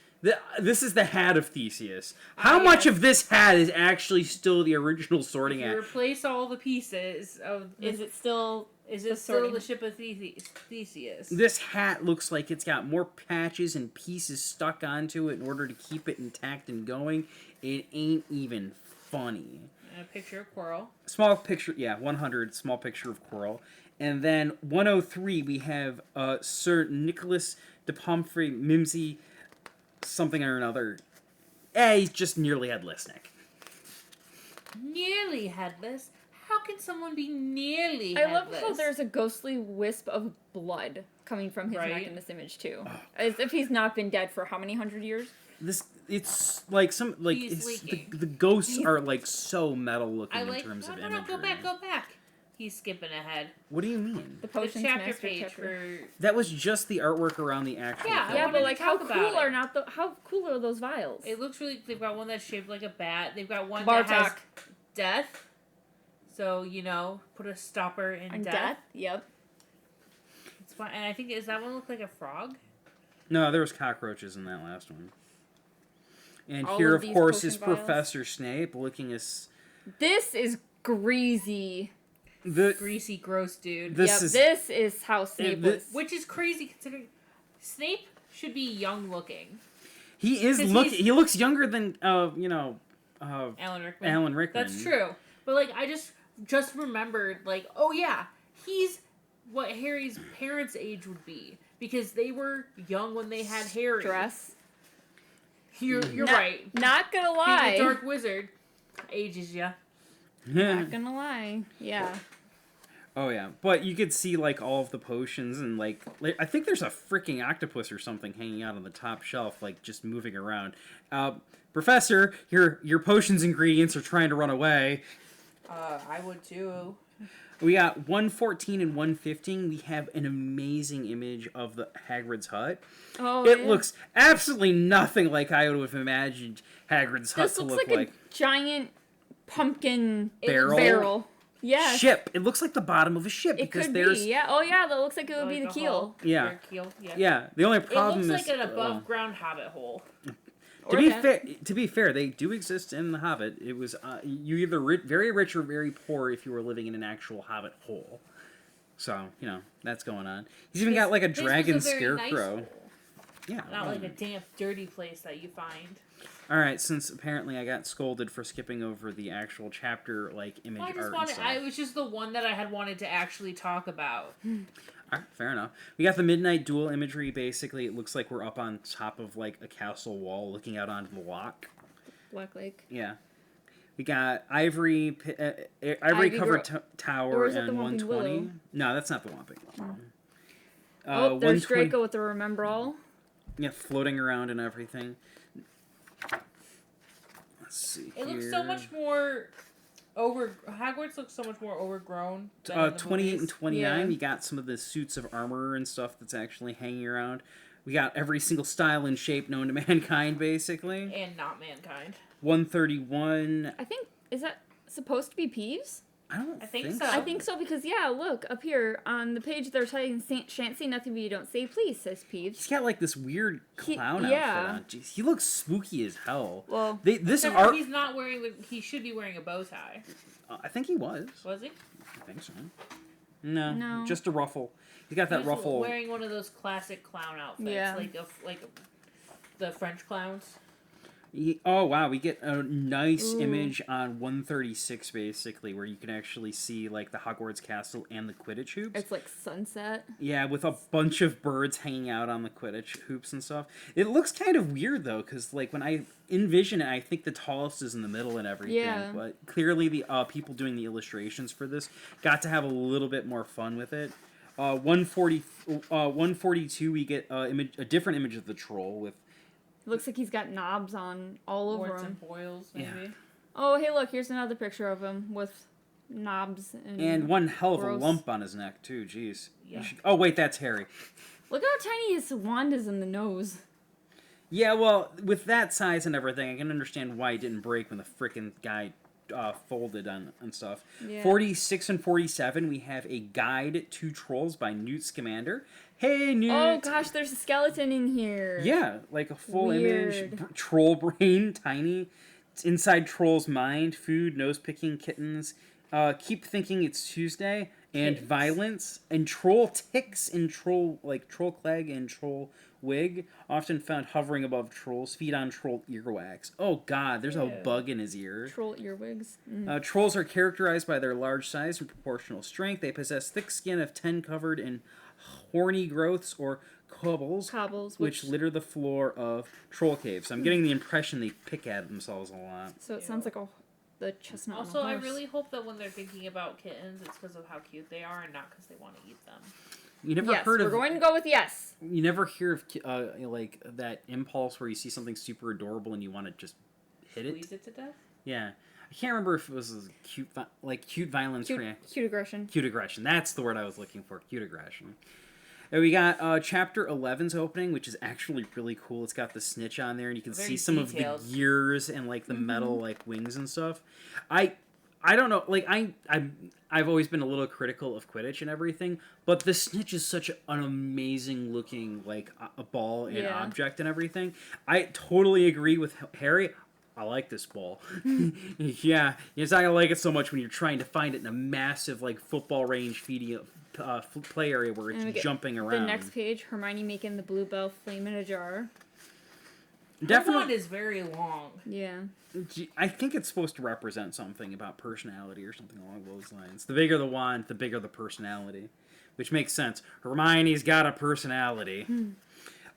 Speaker 1: This is the hat of Theseus. How much of this hat is actually still the original sorting hat?
Speaker 3: Replace all the pieces of...
Speaker 2: Is it still
Speaker 3: the ship of Theseus?
Speaker 1: This hat looks like it's got more patches and pieces stuck onto it in order to keep it intact and going. It ain't even funny.
Speaker 3: And a picture of Quirrell.
Speaker 1: Small picture, yeah, 100, small picture of Quirrell. And then 103, we have Sir Nicholas de Pomfrey Mimsy, something or another. He's just nearly headless, Nick.
Speaker 3: Nearly headless? How can someone be nearly
Speaker 2: headless? I love how there's a ghostly wisp of blood coming from his neck in this image, too. As if he's not been dead for how many 100 years?
Speaker 1: It's like the ghosts are like so metal looking in terms of imagery.
Speaker 3: Go back. He's skipping ahead.
Speaker 1: What do you mean?
Speaker 2: The potions
Speaker 3: chapter page for...
Speaker 1: That was just the artwork around the actual.
Speaker 2: Yeah, but like how cool are those vials?
Speaker 3: It looks really. They've got one that's shaped like a bat. They've got one
Speaker 2: Bartok.
Speaker 3: that has death. So put a stopper in death.
Speaker 2: Yep.
Speaker 3: It's fun. And I think does that one look like a frog?
Speaker 1: No, there was cockroaches in that last one. And
Speaker 2: all
Speaker 1: here, of course, is
Speaker 2: vials?
Speaker 1: Professor Snape looking as...
Speaker 2: This is greasy.
Speaker 3: greasy, gross dude.
Speaker 2: This is how Snape was.
Speaker 3: Which is crazy considering Snape should be young looking.
Speaker 1: He is he looks younger than Alan
Speaker 3: Rickman.
Speaker 1: Alan Rickman.
Speaker 3: That's true. But like I just remembered like, oh yeah, he's what Harry's parents' age would be because they were young when they had Harry.
Speaker 2: Dress.
Speaker 3: You're right.
Speaker 2: Not gonna lie.
Speaker 3: Being a dark wizard ages ya.
Speaker 2: Not gonna lie. Yeah.
Speaker 1: Oh yeah, but you could see like all of the potions and like I think there's a freaking octopus or something hanging out on the top shelf, like just moving around. Professor, your potions ingredients are trying to run away.
Speaker 3: I would too.
Speaker 1: We got 114 and 115. We have an amazing image of the Hagrid's hut.
Speaker 2: Oh,
Speaker 1: it looks absolutely nothing like I would have imagined Hagrid's hut to look like.
Speaker 2: A giant pumpkin
Speaker 1: barrel.
Speaker 2: Yeah.
Speaker 1: Ship. It looks like the bottom of a ship because there's.
Speaker 2: Yeah. Oh yeah, that looks like it would be the keel.
Speaker 1: Yeah.
Speaker 3: Keel.
Speaker 1: Yeah. The only problem is
Speaker 3: it looks like an above ground hobbit hole.
Speaker 1: To be fair, they do exist in the Hobbit. It was you either very rich or very poor if you were living in an actual Hobbit hole. So that's going on. He's even got like a dragon scarecrow.
Speaker 3: Nice yeah, not like a damp, dirty place that you find.
Speaker 1: All right, since apparently I got scolded for skipping over the actual chapter like image art.
Speaker 3: It was just the one that I had wanted to actually talk about.
Speaker 1: All right, fair enough. We got the midnight duel imagery. Basically, it looks like we're up on top of like a castle wall, looking out onto the loch.
Speaker 2: Black Lake.
Speaker 1: Yeah. We got ivory covered tower and 120.
Speaker 2: Willow?
Speaker 1: No, that's not the Whomping.
Speaker 2: There's Draco with the Remember All.
Speaker 1: Yeah, floating around and everything. Let's see.
Speaker 3: It looks so much more Hogwarts looks so much more overgrown.
Speaker 1: 28 and 29, we got some of the suits of armor and stuff that's actually hanging around. We got every single style and shape known to mankind, basically.
Speaker 3: And not mankind.
Speaker 1: 131.
Speaker 2: I think, is that supposed to be Peeves?
Speaker 1: I think so.
Speaker 2: I think so because, look, up here on the page they're saying, shan't say nothing but you don't say please, says Peeves.
Speaker 1: He's got like this weird clown outfit on. Jeez, he looks spooky as hell.
Speaker 2: Well,
Speaker 3: he's not wearing he should be wearing a bow tie.
Speaker 1: I think he was.
Speaker 3: Was he?
Speaker 1: I think so. No, just a ruffle. He got that ruffle.
Speaker 3: Wearing one of those classic clown outfits, like the French clowns.
Speaker 1: Oh wow, we get a nice image on 136 basically, where you can actually see like the Hogwarts castle and the Quidditch hoops.
Speaker 2: It's like sunset.
Speaker 1: Yeah, with a bunch of birds hanging out on the Quidditch hoops and stuff. It looks kind of weird though, because like when I envision it, I think the tallest is in the middle and everything. Yeah. But clearly the people doing the illustrations for this got to have a little bit more fun with it. 142, we get a different image of the troll with.
Speaker 2: Looks like he's got knobs on all over
Speaker 3: warts
Speaker 2: him.
Speaker 3: And boils, maybe. Yeah.
Speaker 2: Oh, hey, look, here's another picture of him with knobs
Speaker 1: and one hell of a lump on his neck too. Jeez.
Speaker 3: Yeah.
Speaker 1: Oh wait, that's Harry.
Speaker 2: Look how tiny his wand is in the nose.
Speaker 1: Yeah, well, with that size and everything, I can understand why it didn't break when the frickin' guy folded on and stuff. Yeah. 46 and 47, we have a guide to trolls by Newt Scamander. Hey, Newt!
Speaker 2: Oh gosh, there's a skeleton in here.
Speaker 1: Yeah, like a full image. Troll brain, tiny. It's inside troll's mind. Food, nose-picking kittens. Keep thinking it's Tuesday. And violence. And troll ticks and troll clegg and troll wig. Often found hovering above trolls. Feed on troll earwax. Oh god, there's a bug in his ear.
Speaker 2: Troll earwigs.
Speaker 1: Trolls are characterized by their large size and proportional strength. They possess thick skin of 10 covered in horny growths or cobbles, which litter the floor of troll caves. So I'm getting the impression they pick at themselves a lot.
Speaker 2: So it sounds like the chestnut.
Speaker 3: Also, I really hope that when they're thinking about kittens, it's because of how cute they are and not because they want to eat them.
Speaker 1: You never heard of?
Speaker 2: We're going to go with yes.
Speaker 1: You never hear of like that impulse where you see something super adorable and you want to just hit it.
Speaker 3: Squeeze it to death.
Speaker 1: Yeah. I can't remember if it was cute violence.
Speaker 2: Cute aggression.
Speaker 1: Cute aggression. That's the word I was looking for. Cute aggression. And we got Chapter 11's opening, which is actually really cool. It's got the snitch on there, and you can see some of the gears and like the metal like wings and stuff. I don't know. Like I've always been a little critical of Quidditch and everything, but the snitch is such an amazing looking like a ball and object and everything. I totally agree with Harry. I like this ball. Yeah, it's not gonna like it so much when you're trying to find it in a massive like football range play area where
Speaker 2: And we
Speaker 1: it's
Speaker 2: get
Speaker 1: jumping around.
Speaker 2: The next page, Hermione making the bluebell flame in a jar.
Speaker 3: Her wand is very long.
Speaker 2: Yeah.
Speaker 1: I think it's supposed to represent something about personality or something along those lines. The bigger the wand, the bigger the personality, which makes sense. Hermione's got a personality.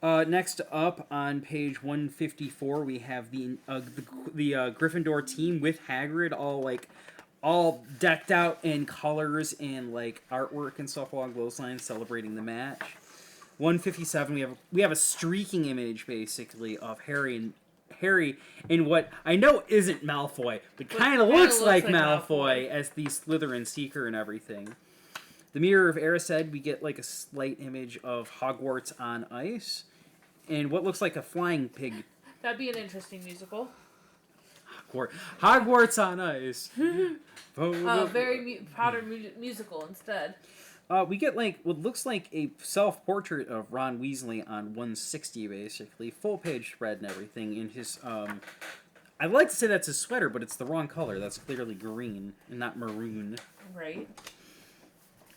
Speaker 1: Next up on page 154, we have the Gryffindor team with Hagrid, all decked out in colors and like artwork and stuff along those lines, celebrating the match. 157, we have a streaking image basically of Harry in what I know isn't Malfoy, but kind of looks like Malfoy as the Slytherin seeker and everything. The Mirror of Erised, we get like a slight image of Hogwarts on ice, and what looks like a flying pig.
Speaker 3: That'd be an interesting musical.
Speaker 1: Hogwarts on ice.
Speaker 3: Potter musical instead.
Speaker 1: We get like what looks like a self-portrait of Ron Weasley on 160, basically full page spread and everything. In his, I'd like to say that's his sweater, but it's the wrong color. That's clearly green and not maroon.
Speaker 3: Right.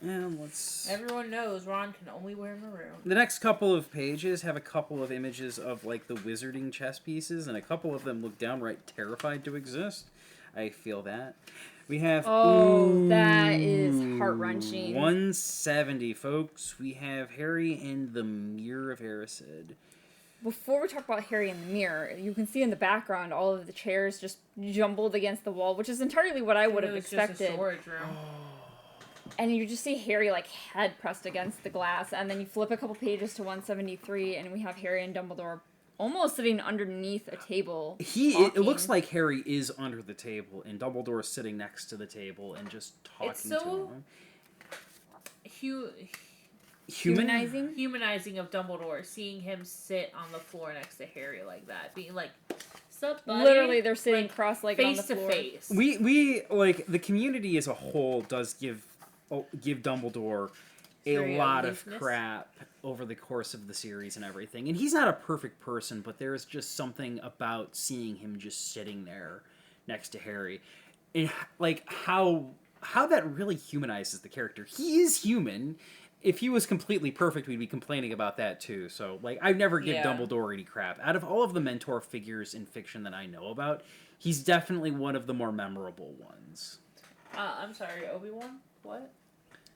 Speaker 1: And
Speaker 3: Everyone knows Ron can only wear maroon.
Speaker 1: The next couple of pages have a couple of images of like the wizarding chess pieces, and a couple of them look downright terrified to exist. I feel that. We have...
Speaker 2: that is heart-wrenching.
Speaker 1: 170, folks. We have Harry in the Mirror of Erised.
Speaker 2: Before we talk about Harry in the mirror, you can see in the background all of the chairs just jumbled against the wall, which is entirely what I would have expected.
Speaker 3: Just a storage room.
Speaker 2: And you just see Harry like head pressed against the glass, and then you flip a couple pages to 173, and we have Harry and Dumbledore almost sitting underneath a table.
Speaker 1: It looks like Harry is under the table, and Dumbledore is sitting next to the table and just talking to him.
Speaker 3: Humanizing of Dumbledore, seeing him sit on the floor next to Harry like that, being like, "Sup, buddy?"
Speaker 2: Literally, they're sitting
Speaker 3: like,
Speaker 2: cross-legged on the
Speaker 3: face
Speaker 2: floor.
Speaker 3: to face.
Speaker 1: We like the community as a whole does give Dumbledore a lot of crap over the course of the series and everything. And he's not a perfect person, but there's just something about seeing him just sitting there next to Harry. And like how that really humanizes the character. He is human. If he was completely perfect, we'd be complaining about that too. So like I never give Dumbledore any crap. Out of all of the mentor figures in fiction that I know about, he's definitely one of the more memorable ones.
Speaker 3: I'm sorry, Obi-Wan? What?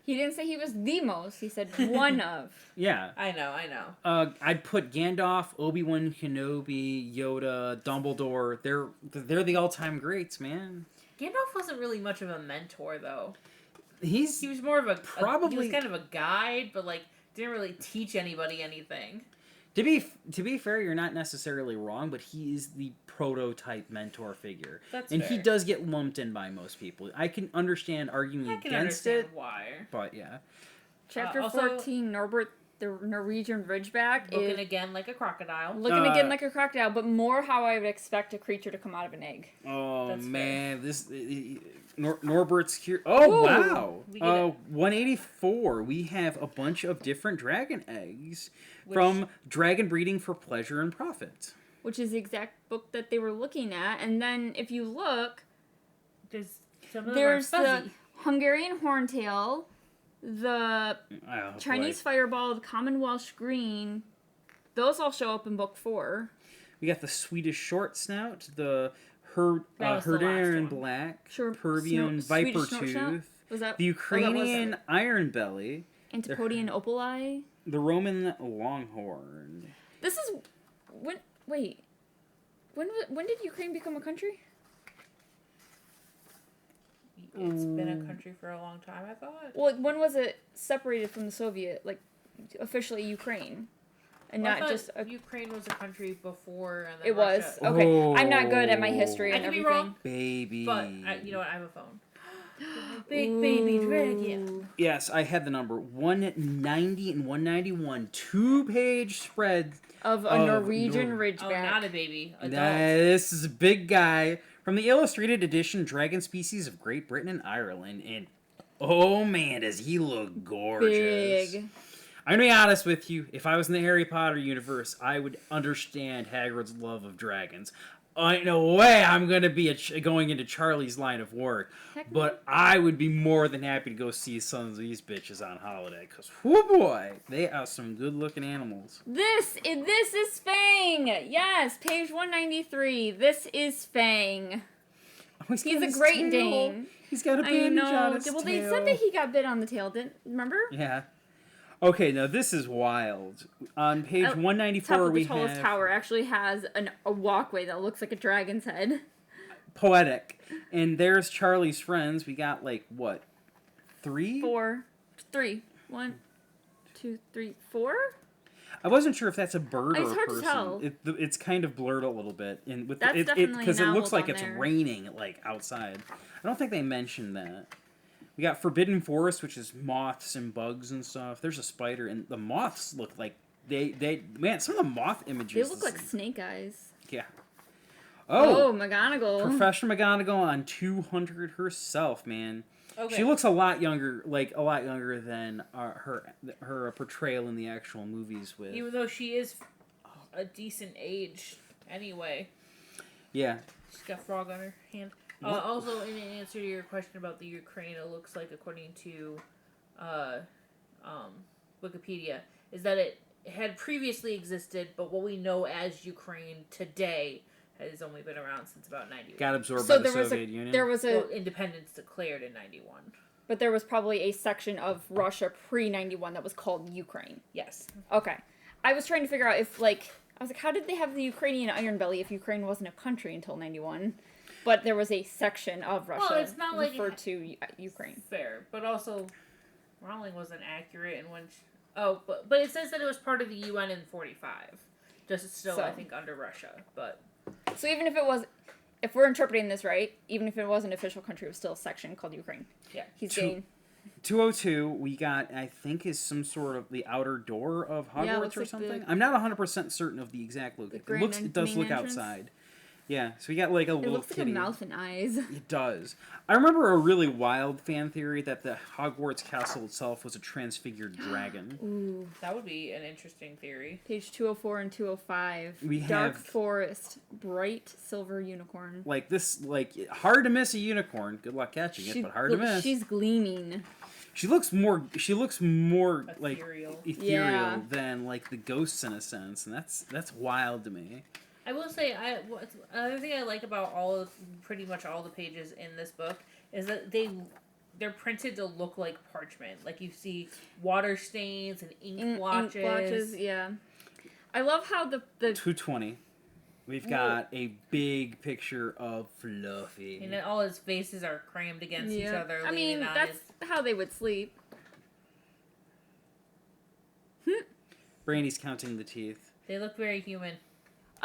Speaker 2: He didn't say he was the most. He said one of.
Speaker 1: Yeah.
Speaker 3: I know.
Speaker 1: I'd put Gandalf, Obi-Wan Kenobi, Yoda, Dumbledore. They're the all-time greats, man.
Speaker 3: Gandalf wasn't really much of a mentor, though.
Speaker 1: He
Speaker 3: was more of
Speaker 1: probably
Speaker 3: he was kind of a guide, but like didn't really teach anybody anything.
Speaker 1: To be fair, you're not necessarily wrong, but he is the prototype mentor figure.
Speaker 3: That's
Speaker 1: and
Speaker 3: fair.
Speaker 1: He does get lumped in by most people. I can understand arguing against it.
Speaker 3: Why.
Speaker 1: But yeah.
Speaker 2: Chapter 14, Norbert the Norwegian Ridgeback
Speaker 3: looking again like a crocodile.
Speaker 2: Looking again like a crocodile, but more how I would expect a creature to come out of an egg.
Speaker 1: Oh,
Speaker 3: That's
Speaker 1: man. This... Norbert's here. Oh, wow. 184. We have a bunch of different dragon eggs from Dragon Breeding for Pleasure and Profit.
Speaker 2: Which is the exact book that they were looking at. And then if you look,
Speaker 3: there's
Speaker 2: the Hungarian Horntail, the Chinese Fireball, the Common Welsh Green. Those all show up in book 4.
Speaker 1: We got the Swedish Short Snout, the Herdarian Black, Pervian Viper Tooth, the Ukrainian Iron Belly,
Speaker 2: Antipodean Opal Eye,
Speaker 1: the Roman Longhorn.
Speaker 2: This is when did Ukraine become a country?
Speaker 3: It's been a country for a long time, I thought.
Speaker 2: Well, when was it separated from the Soviet, like officially Ukraine? And not just
Speaker 3: Ukraine was a country before. And then
Speaker 2: it was okay. I'm not good at my history and everything.
Speaker 3: I could be wrong,
Speaker 1: baby.
Speaker 3: But you know what? I have a phone. Big baby dragon.
Speaker 1: Yes, I had the number 190 and 191, 2-page spread
Speaker 2: of a Norwegian Ridgeback.
Speaker 3: Oh, not a baby.
Speaker 1: This is a big guy from the illustrated edition Dragon Species of Great Britain and Ireland, and oh man, does he look gorgeous!
Speaker 2: Big.
Speaker 1: I'm gonna be honest with you. If I was in the Harry Potter universe, I would understand Hagrid's love of dragons. ain't no way I'm gonna be going into Charlie's line of work.
Speaker 2: Heck
Speaker 1: But I would be more than happy to go see some of these bitches on holiday. Because, whoo boy, they are some good-looking animals.
Speaker 2: This is Fang. Yes, page 193. This is Fang.
Speaker 1: Oh,
Speaker 2: He's
Speaker 1: got
Speaker 2: a
Speaker 1: his
Speaker 2: Great
Speaker 1: tail.
Speaker 2: Dane.
Speaker 1: He's got a
Speaker 2: I
Speaker 1: bandage on
Speaker 2: know.
Speaker 1: his
Speaker 2: Well,
Speaker 1: tail.
Speaker 2: they said that he got bit on the tail, didn't remember?
Speaker 1: Yeah. Okay, now this is wild. On page
Speaker 2: Top
Speaker 1: 194,
Speaker 2: of the
Speaker 1: we
Speaker 2: tallest
Speaker 1: have
Speaker 2: tower actually has a walkway that looks like a dragon's head.
Speaker 1: poetic, and there's Charlie's friends. We got like what, 3?
Speaker 2: 3. 1, 2, 3, 4.
Speaker 1: I wasn't sure if that's a bird
Speaker 2: It's
Speaker 1: or a
Speaker 2: hard to
Speaker 1: person.
Speaker 2: tell.
Speaker 1: It's kind of blurred a little bit, and with
Speaker 2: That's
Speaker 1: it
Speaker 2: definitely
Speaker 1: because it
Speaker 2: an
Speaker 1: looks
Speaker 2: owl
Speaker 1: like
Speaker 2: down
Speaker 1: it's
Speaker 2: there.
Speaker 1: raining like outside. I don't think they mentioned that. We got Forbidden Forest, which is moths and bugs and stuff. There's a spider, and the moths look like they man. Some of the moth images.
Speaker 2: They look like snake eyes.
Speaker 1: Yeah.
Speaker 2: Oh,
Speaker 1: Oh,
Speaker 2: McGonagall.
Speaker 1: Professor McGonagall on 200 herself, man.
Speaker 3: Okay.
Speaker 1: She looks a lot younger than her portrayal in the actual movies. With
Speaker 3: Even though she is a decent age anyway.
Speaker 1: yeah,
Speaker 3: She's got frog on her hand.
Speaker 1: What?
Speaker 3: Also, in answer to your question about the Ukraine, it looks like, according to Wikipedia, is that it had previously existed, but what we know as Ukraine today has only been around since about 91.
Speaker 1: got absorbed
Speaker 2: So
Speaker 1: by the
Speaker 2: there was
Speaker 1: Soviet Union.
Speaker 2: there was
Speaker 3: Well, independence declared in 91.
Speaker 2: but there was probably a section of Russia pre-91 that was called Ukraine.
Speaker 3: Yes.
Speaker 2: Okay. I was trying to figure out if, I was like, how did they have the Ukrainian Iron Belly if Ukraine wasn't a country until 91? But there was a section of Russia
Speaker 3: Well, it's not like
Speaker 2: referred to Ukraine.
Speaker 3: Fair, but also Rowling wasn't accurate in when. But it says that it was part of the UN in 45, just still
Speaker 2: So.
Speaker 3: I think under Russia. But
Speaker 2: So even if it was, if we're interpreting this right, even if it was an official country, it was still a section called Ukraine.
Speaker 3: yeah,
Speaker 2: He's
Speaker 1: Two-
Speaker 2: getting
Speaker 1: 202, we got, I think, is some sort of the outer door of
Speaker 2: Yeah, it
Speaker 1: Hogwarts
Speaker 2: looks
Speaker 1: or
Speaker 2: like
Speaker 1: something.
Speaker 2: the-
Speaker 1: I'm not 100% certain of the exact location. It does
Speaker 2: main
Speaker 1: look
Speaker 2: entrance.
Speaker 1: outside. Yeah, so we got like a
Speaker 2: it
Speaker 1: little
Speaker 2: looks like
Speaker 1: kitty.
Speaker 2: a mouth and eyes.
Speaker 1: It does. I remember a really wild fan theory that the Hogwarts castle itself was a transfigured dragon.
Speaker 2: Ooh.
Speaker 3: that would be an interesting theory.
Speaker 2: Page 204 and 205.
Speaker 1: We
Speaker 2: Dark
Speaker 1: have-
Speaker 2: forest, bright silver unicorn.
Speaker 1: Like this, like hard to miss a unicorn. Good luck catching it, but hard to miss.
Speaker 2: She's gleaming.
Speaker 1: She looks more like
Speaker 3: Ethereal.
Speaker 1: ethereal
Speaker 2: Yeah.
Speaker 1: than like the ghosts in a sense, and that's wild to me.
Speaker 3: I will say, another thing I like about pretty much all the pages in this book is that they're printed to look like parchment. Like you see water stains and ink blotches.
Speaker 2: Ink blotches, yeah. I love how the
Speaker 1: 220. We've got a big picture of Fluffy.
Speaker 3: And then all his faces are crammed against each other.
Speaker 2: I mean,
Speaker 3: leaning on
Speaker 2: that's how they would sleep.
Speaker 1: Brandy's counting the teeth.
Speaker 3: they look very human.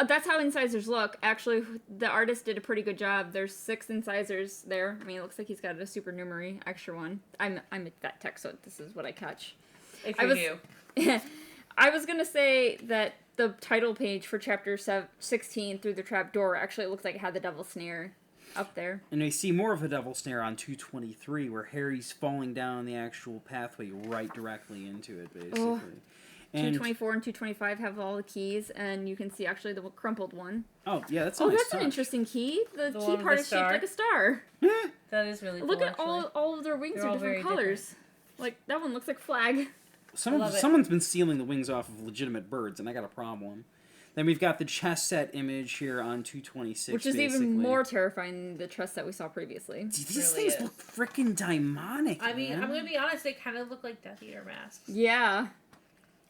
Speaker 2: That's how incisors look. Actually, the artist did a pretty good job. There's 6 incisors there. I mean, it looks like he's got a supernumerary extra one. I'm a vet tech, so this is what I catch.
Speaker 3: If
Speaker 2: I
Speaker 3: you
Speaker 2: was-
Speaker 3: knew.
Speaker 2: I was gonna say that the title page for chapter 16, Through the Trap Door, actually looked like it had the devil snare up there.
Speaker 1: And we see more of a devil snare on 223, where Harry's falling down the actual pathway right directly into it, basically.
Speaker 2: Oh.
Speaker 1: And
Speaker 2: 224 and 225 have all the keys, and you can see actually the crumpled one.
Speaker 1: oh yeah, that's a
Speaker 2: Oh,
Speaker 1: nice
Speaker 2: that's an
Speaker 1: touch.
Speaker 2: interesting key. The
Speaker 3: The
Speaker 2: key
Speaker 3: one with
Speaker 2: part
Speaker 3: the
Speaker 2: is shaped
Speaker 3: star?
Speaker 2: like a star.
Speaker 3: That is really cool.
Speaker 2: Look at
Speaker 3: actually.
Speaker 2: all of their wings
Speaker 3: They're
Speaker 2: are
Speaker 3: all
Speaker 2: different
Speaker 3: very
Speaker 2: colors. Like, that one looks like flag.
Speaker 3: love it.
Speaker 1: Someone's been stealing the wings off of legitimate birds, and I got a problem. Then we've got the chess set image here on 226,
Speaker 2: Which is
Speaker 1: basically.
Speaker 2: even more terrifying than the chest that we saw previously.
Speaker 1: Dude, these
Speaker 3: really
Speaker 1: things
Speaker 3: is.
Speaker 1: look freaking demonic,
Speaker 3: I mean,
Speaker 1: man.
Speaker 3: I'm gonna be honest. They kind of look like Death Eater masks.
Speaker 2: Yeah.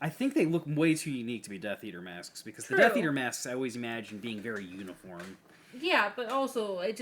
Speaker 1: I think they look way too unique to be Death Eater masks, because
Speaker 3: True.
Speaker 1: the Death Eater masks I always imagine being very uniform.
Speaker 3: Yeah, but also it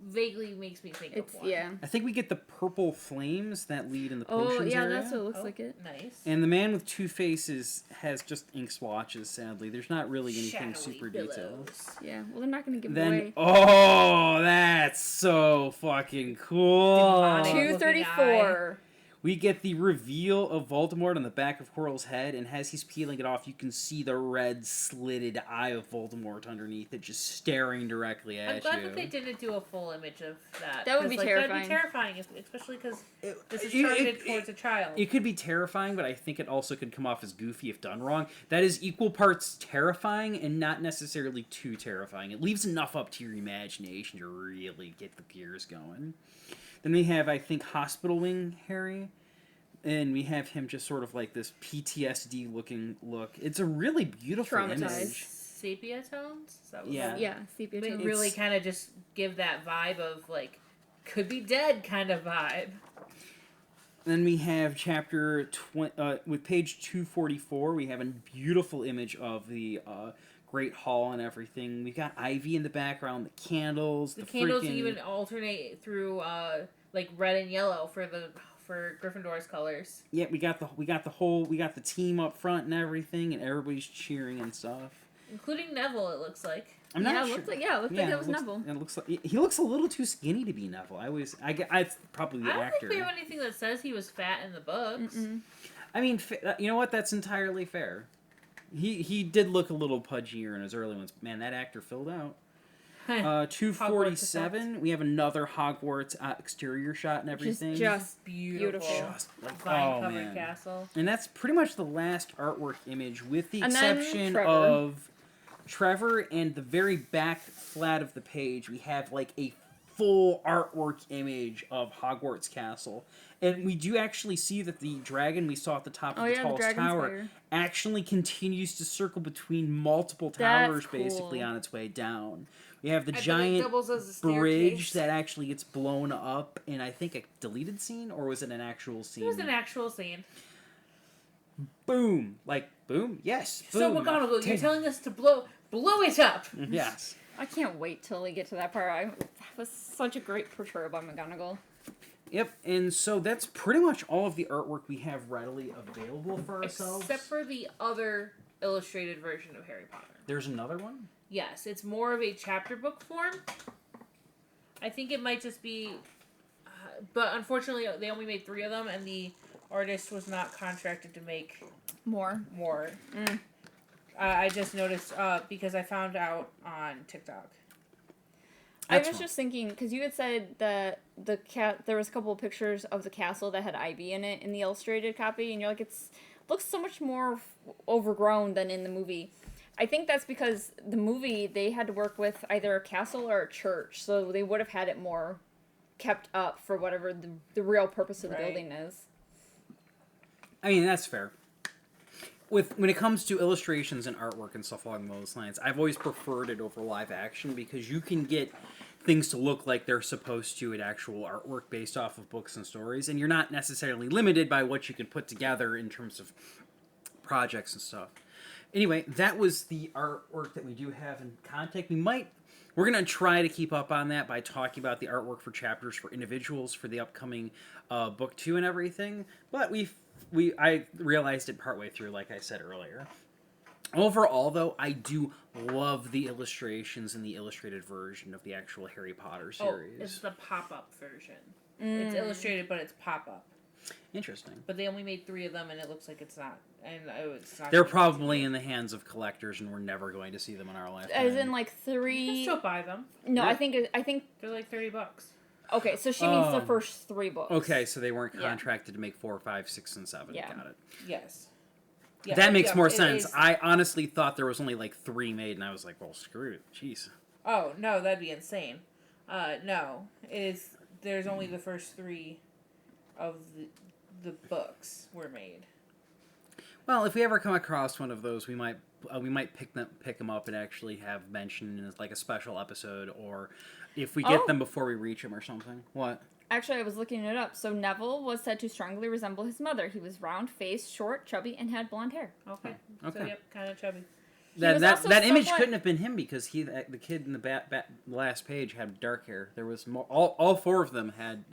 Speaker 3: vaguely makes me think
Speaker 2: It's,
Speaker 3: of one.
Speaker 2: yeah.
Speaker 1: I think we get the purple flames that lead in the
Speaker 2: Oh,
Speaker 1: potions
Speaker 2: yeah,
Speaker 1: area.
Speaker 2: that's what it looks
Speaker 3: Oh,
Speaker 2: like it.
Speaker 3: Nice.
Speaker 1: And the man with 2 faces has just ink splotches, sadly. There's not really anything
Speaker 3: Shadowy
Speaker 1: super
Speaker 3: billows.
Speaker 1: detailed.
Speaker 2: Yeah, well, they're not going to give it
Speaker 1: Then,
Speaker 2: away.
Speaker 1: oh, that's so fucking cool.
Speaker 3: Demonic.
Speaker 2: 234.
Speaker 1: We get the reveal of Voldemort on the back of Quirrell's head, and as he's peeling it off, you can see the red slitted eye of Voldemort underneath it, just staring directly at you.
Speaker 3: I'm glad that they didn't do a full image of that.
Speaker 2: That would be terrifying.
Speaker 3: That'd be terrifying, especially because this is targeted towards a child.
Speaker 1: It could be terrifying, but I think it also could come off as goofy if done wrong. That is equal parts terrifying and not necessarily too terrifying. It leaves enough up to your imagination to really get the gears going. Then we have, I think, Hospital Wing Harry. And we have him just sort of like this PTSD looking look. It's a really beautiful image.
Speaker 3: Sepia tones?
Speaker 2: Yeah, sepia
Speaker 3: They
Speaker 2: tones.
Speaker 3: really kind of just give that vibe of, like, could be dead kind of vibe.
Speaker 1: Then we have with page 244, we have a beautiful image of the Great Hall and everything. We've got Ivy in the background, the candles.
Speaker 3: The candles even alternate through like red and yellow for Gryffindor's colors.
Speaker 1: Yeah, we got the team up front and everything, and everybody's cheering and stuff.
Speaker 3: Including Neville, it looks like.
Speaker 1: I'm not
Speaker 2: it
Speaker 1: sure.
Speaker 2: looked like that was Neville.
Speaker 1: It looks like he looks a little too skinny to be Neville. It's probably the
Speaker 3: I don't
Speaker 1: actor.
Speaker 3: think we have anything that says he was fat in the books.
Speaker 2: Mm-mm.
Speaker 1: I mean, you know what? That's entirely fair. He did look a little pudgier in his early ones. Man, that actor filled out. 247. We have another Hogwarts exterior shot and everything.
Speaker 2: Just
Speaker 3: beautiful.
Speaker 1: Just like,
Speaker 3: Vine-covered castle.
Speaker 1: And that's pretty much the last artwork image, with the
Speaker 2: And then
Speaker 1: exception
Speaker 2: Trevor.
Speaker 1: of Trevor and the very back flat of the page. We have like a full artwork image of Hogwarts Castle. And we do actually see that the dragon we saw at the top of the tallest
Speaker 2: Dragon's
Speaker 1: tower
Speaker 2: Lair.
Speaker 1: actually continues to circle between multiple
Speaker 2: That's
Speaker 1: towers,
Speaker 2: cool.
Speaker 1: basically on its way down. We have the
Speaker 3: I bet it
Speaker 1: giant
Speaker 3: doubles as a
Speaker 1: bridge
Speaker 3: staircase.
Speaker 1: that actually gets blown up in, I think, a deleted scene, or was it an actual scene?
Speaker 3: It was an actual scene.
Speaker 1: Boom. Like, boom? Yes. Boom.
Speaker 3: So, McGonagall, you're telling us to blow it up.
Speaker 1: Yes.
Speaker 2: I can't wait till we get to that part. That was such a great portrayal by McGonagall.
Speaker 1: Yep, and so that's pretty much all of the artwork we have readily available for ourselves.
Speaker 3: Except for the other illustrated version of Harry Potter.
Speaker 1: There's another one?
Speaker 3: Yes, it's more of a chapter book form. I think it might just be... but unfortunately, they only made 3 of them, and the artist was not contracted to make
Speaker 2: More.
Speaker 3: I just noticed because I found out on TikTok.
Speaker 2: I was just thinking, because you had said that there was a couple of pictures of the castle that had Ivy in it in the illustrated copy, and you're like, looks so much more overgrown than in the movie. I think that's because the movie, they had to work with either a castle or a church, so they would have had it more kept up for whatever the real purpose of the building is.
Speaker 1: I mean, that's fair. When it comes to illustrations and artwork and stuff along those lines, I've always preferred it over live action because you can get things to look like they're supposed to in actual artwork based off of books and stories, and you're not necessarily limited by what you can put together in terms of projects and stuff. Anyway, that was the artwork that we do have in Contact. We're going to try to keep up on that by talking about the artwork for chapters for individuals for the upcoming book 2 and everything, but I realized it partway through, like I said earlier. Overall, though, I do love the illustrations in the illustrated version of the actual Harry Potter series.
Speaker 3: Oh, it's the pop-up version. It's illustrated, but it's pop-up.
Speaker 1: Interesting.
Speaker 3: But they only made 3 of them, and it looks like it's not. And it's not.
Speaker 1: They're probably in the hands of collectors, and we're never going to see them in our lifetime.
Speaker 2: As in, like,
Speaker 3: You
Speaker 2: 3...
Speaker 3: can still buy them.
Speaker 2: No,
Speaker 1: Yeah.
Speaker 2: I think...
Speaker 3: They're like $30.
Speaker 2: Okay, so she means the first 3 books.
Speaker 1: Okay, so they weren't contracted to make 4, 5, 6, and 7.
Speaker 2: Yeah.
Speaker 1: Got it.
Speaker 3: Yes. Yeah,
Speaker 1: That makes more
Speaker 3: it
Speaker 1: sense.
Speaker 3: is-
Speaker 1: I honestly thought there was only like 3 made, and I was like, well, screw it. Jeez.
Speaker 3: Oh, no, that'd be insane. No. There's only the first 3 of the books were made.
Speaker 1: Well, if we ever come across one of those, we might pick them up and actually have mentioned in like a special episode, or if we get them before we reach them or something. What?
Speaker 2: Actually, I was looking it up. So Neville was said to strongly resemble his mother. He was round-faced, short, chubby, and had blonde hair.
Speaker 3: Okay.
Speaker 1: Okay.
Speaker 3: So, yep, kind of chubby.
Speaker 1: That image couldn't have been him because the kid in the last page had dark hair. There was all 4 of them had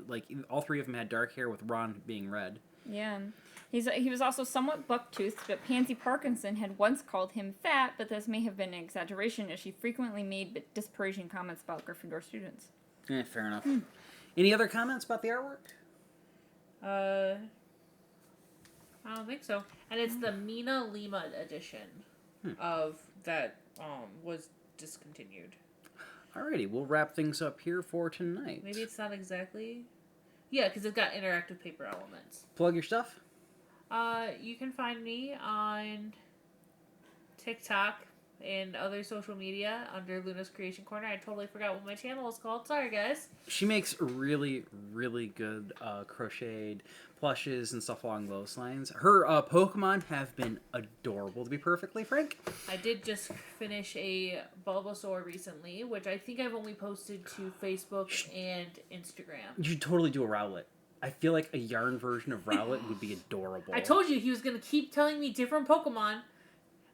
Speaker 1: all 3 of them had dark hair with Ron being red.
Speaker 2: Yeah. He was also somewhat buck-toothed, but Pansy Parkinson had once called him fat, but this may have been an exaggeration, as she frequently made disparaging comments about Gryffindor students.
Speaker 1: Fair enough. Any other comments about the artwork?
Speaker 3: I don't think so. And it's the Mina Lima edition of that was discontinued.
Speaker 1: Alrighty, we'll wrap things up here for tonight.
Speaker 3: Maybe it's not exactly. Yeah, because it's got interactive paper elements.
Speaker 1: Plug your stuff.
Speaker 3: You can find me on TikTok and other social media under Luna's Creation Corner. I totally forgot what my channel is called. Sorry, guys.
Speaker 1: She makes really, really good crocheted plushes and stuff along those lines. Her Pokemon have been adorable, to be perfectly frank.
Speaker 3: I did just finish a Bulbasaur recently, which I think I've only posted to Facebook and Instagram.
Speaker 1: You should totally do a Rowlet. I feel like a yarn version of Rowlet would be adorable.
Speaker 3: I told you he was going to keep telling me different Pokemon.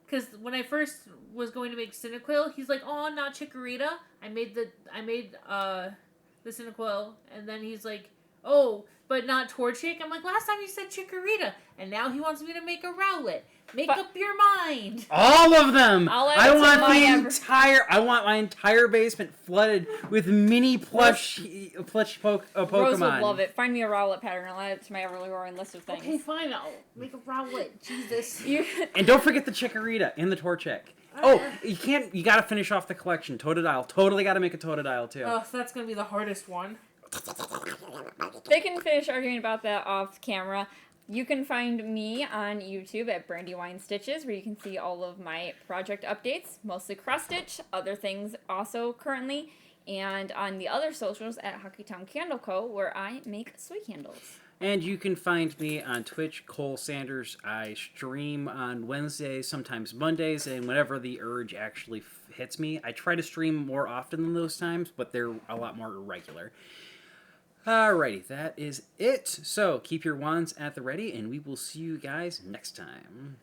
Speaker 3: Because when I first was going to make Cyndaquil, he's like, "Oh, not Chikorita." I made the Cyndaquil, and then he's like, "Oh, but not Torchic." I'm like, "Last time you said Chikorita," and now he wants me to make a Rowlet. Make up your mind.
Speaker 1: All of them. I want my entire basement flooded with mini plush Pokemon.
Speaker 2: Rose would love it. Find me a Rowlet pattern. I'll add it to my ever-growing list of things.
Speaker 3: Okay, fine. I'll make a Rowlet. Jesus.
Speaker 1: And don't forget the Chikorita and the Torchic. Oh, you gotta finish off the collection. Totodile. Totally gotta make a Totodile, too.
Speaker 3: Oh, so that's gonna be the hardest one.
Speaker 2: They can finish arguing about that off camera. You can find me on YouTube at Brandywine Stitches, where you can see all of my project updates, mostly cross-stitch, other things also currently, and on the other socials at Hockeytown Candle Co., where I make sweet candles.
Speaker 1: And you can find me on Twitch, Cole Sanders. I stream on Wednesdays, sometimes Mondays, and whenever the urge actually hits me. I try to stream more often than those times, but they're a lot more irregular. Alrighty, that is it. So keep your wands at the ready, and we will see you guys next time.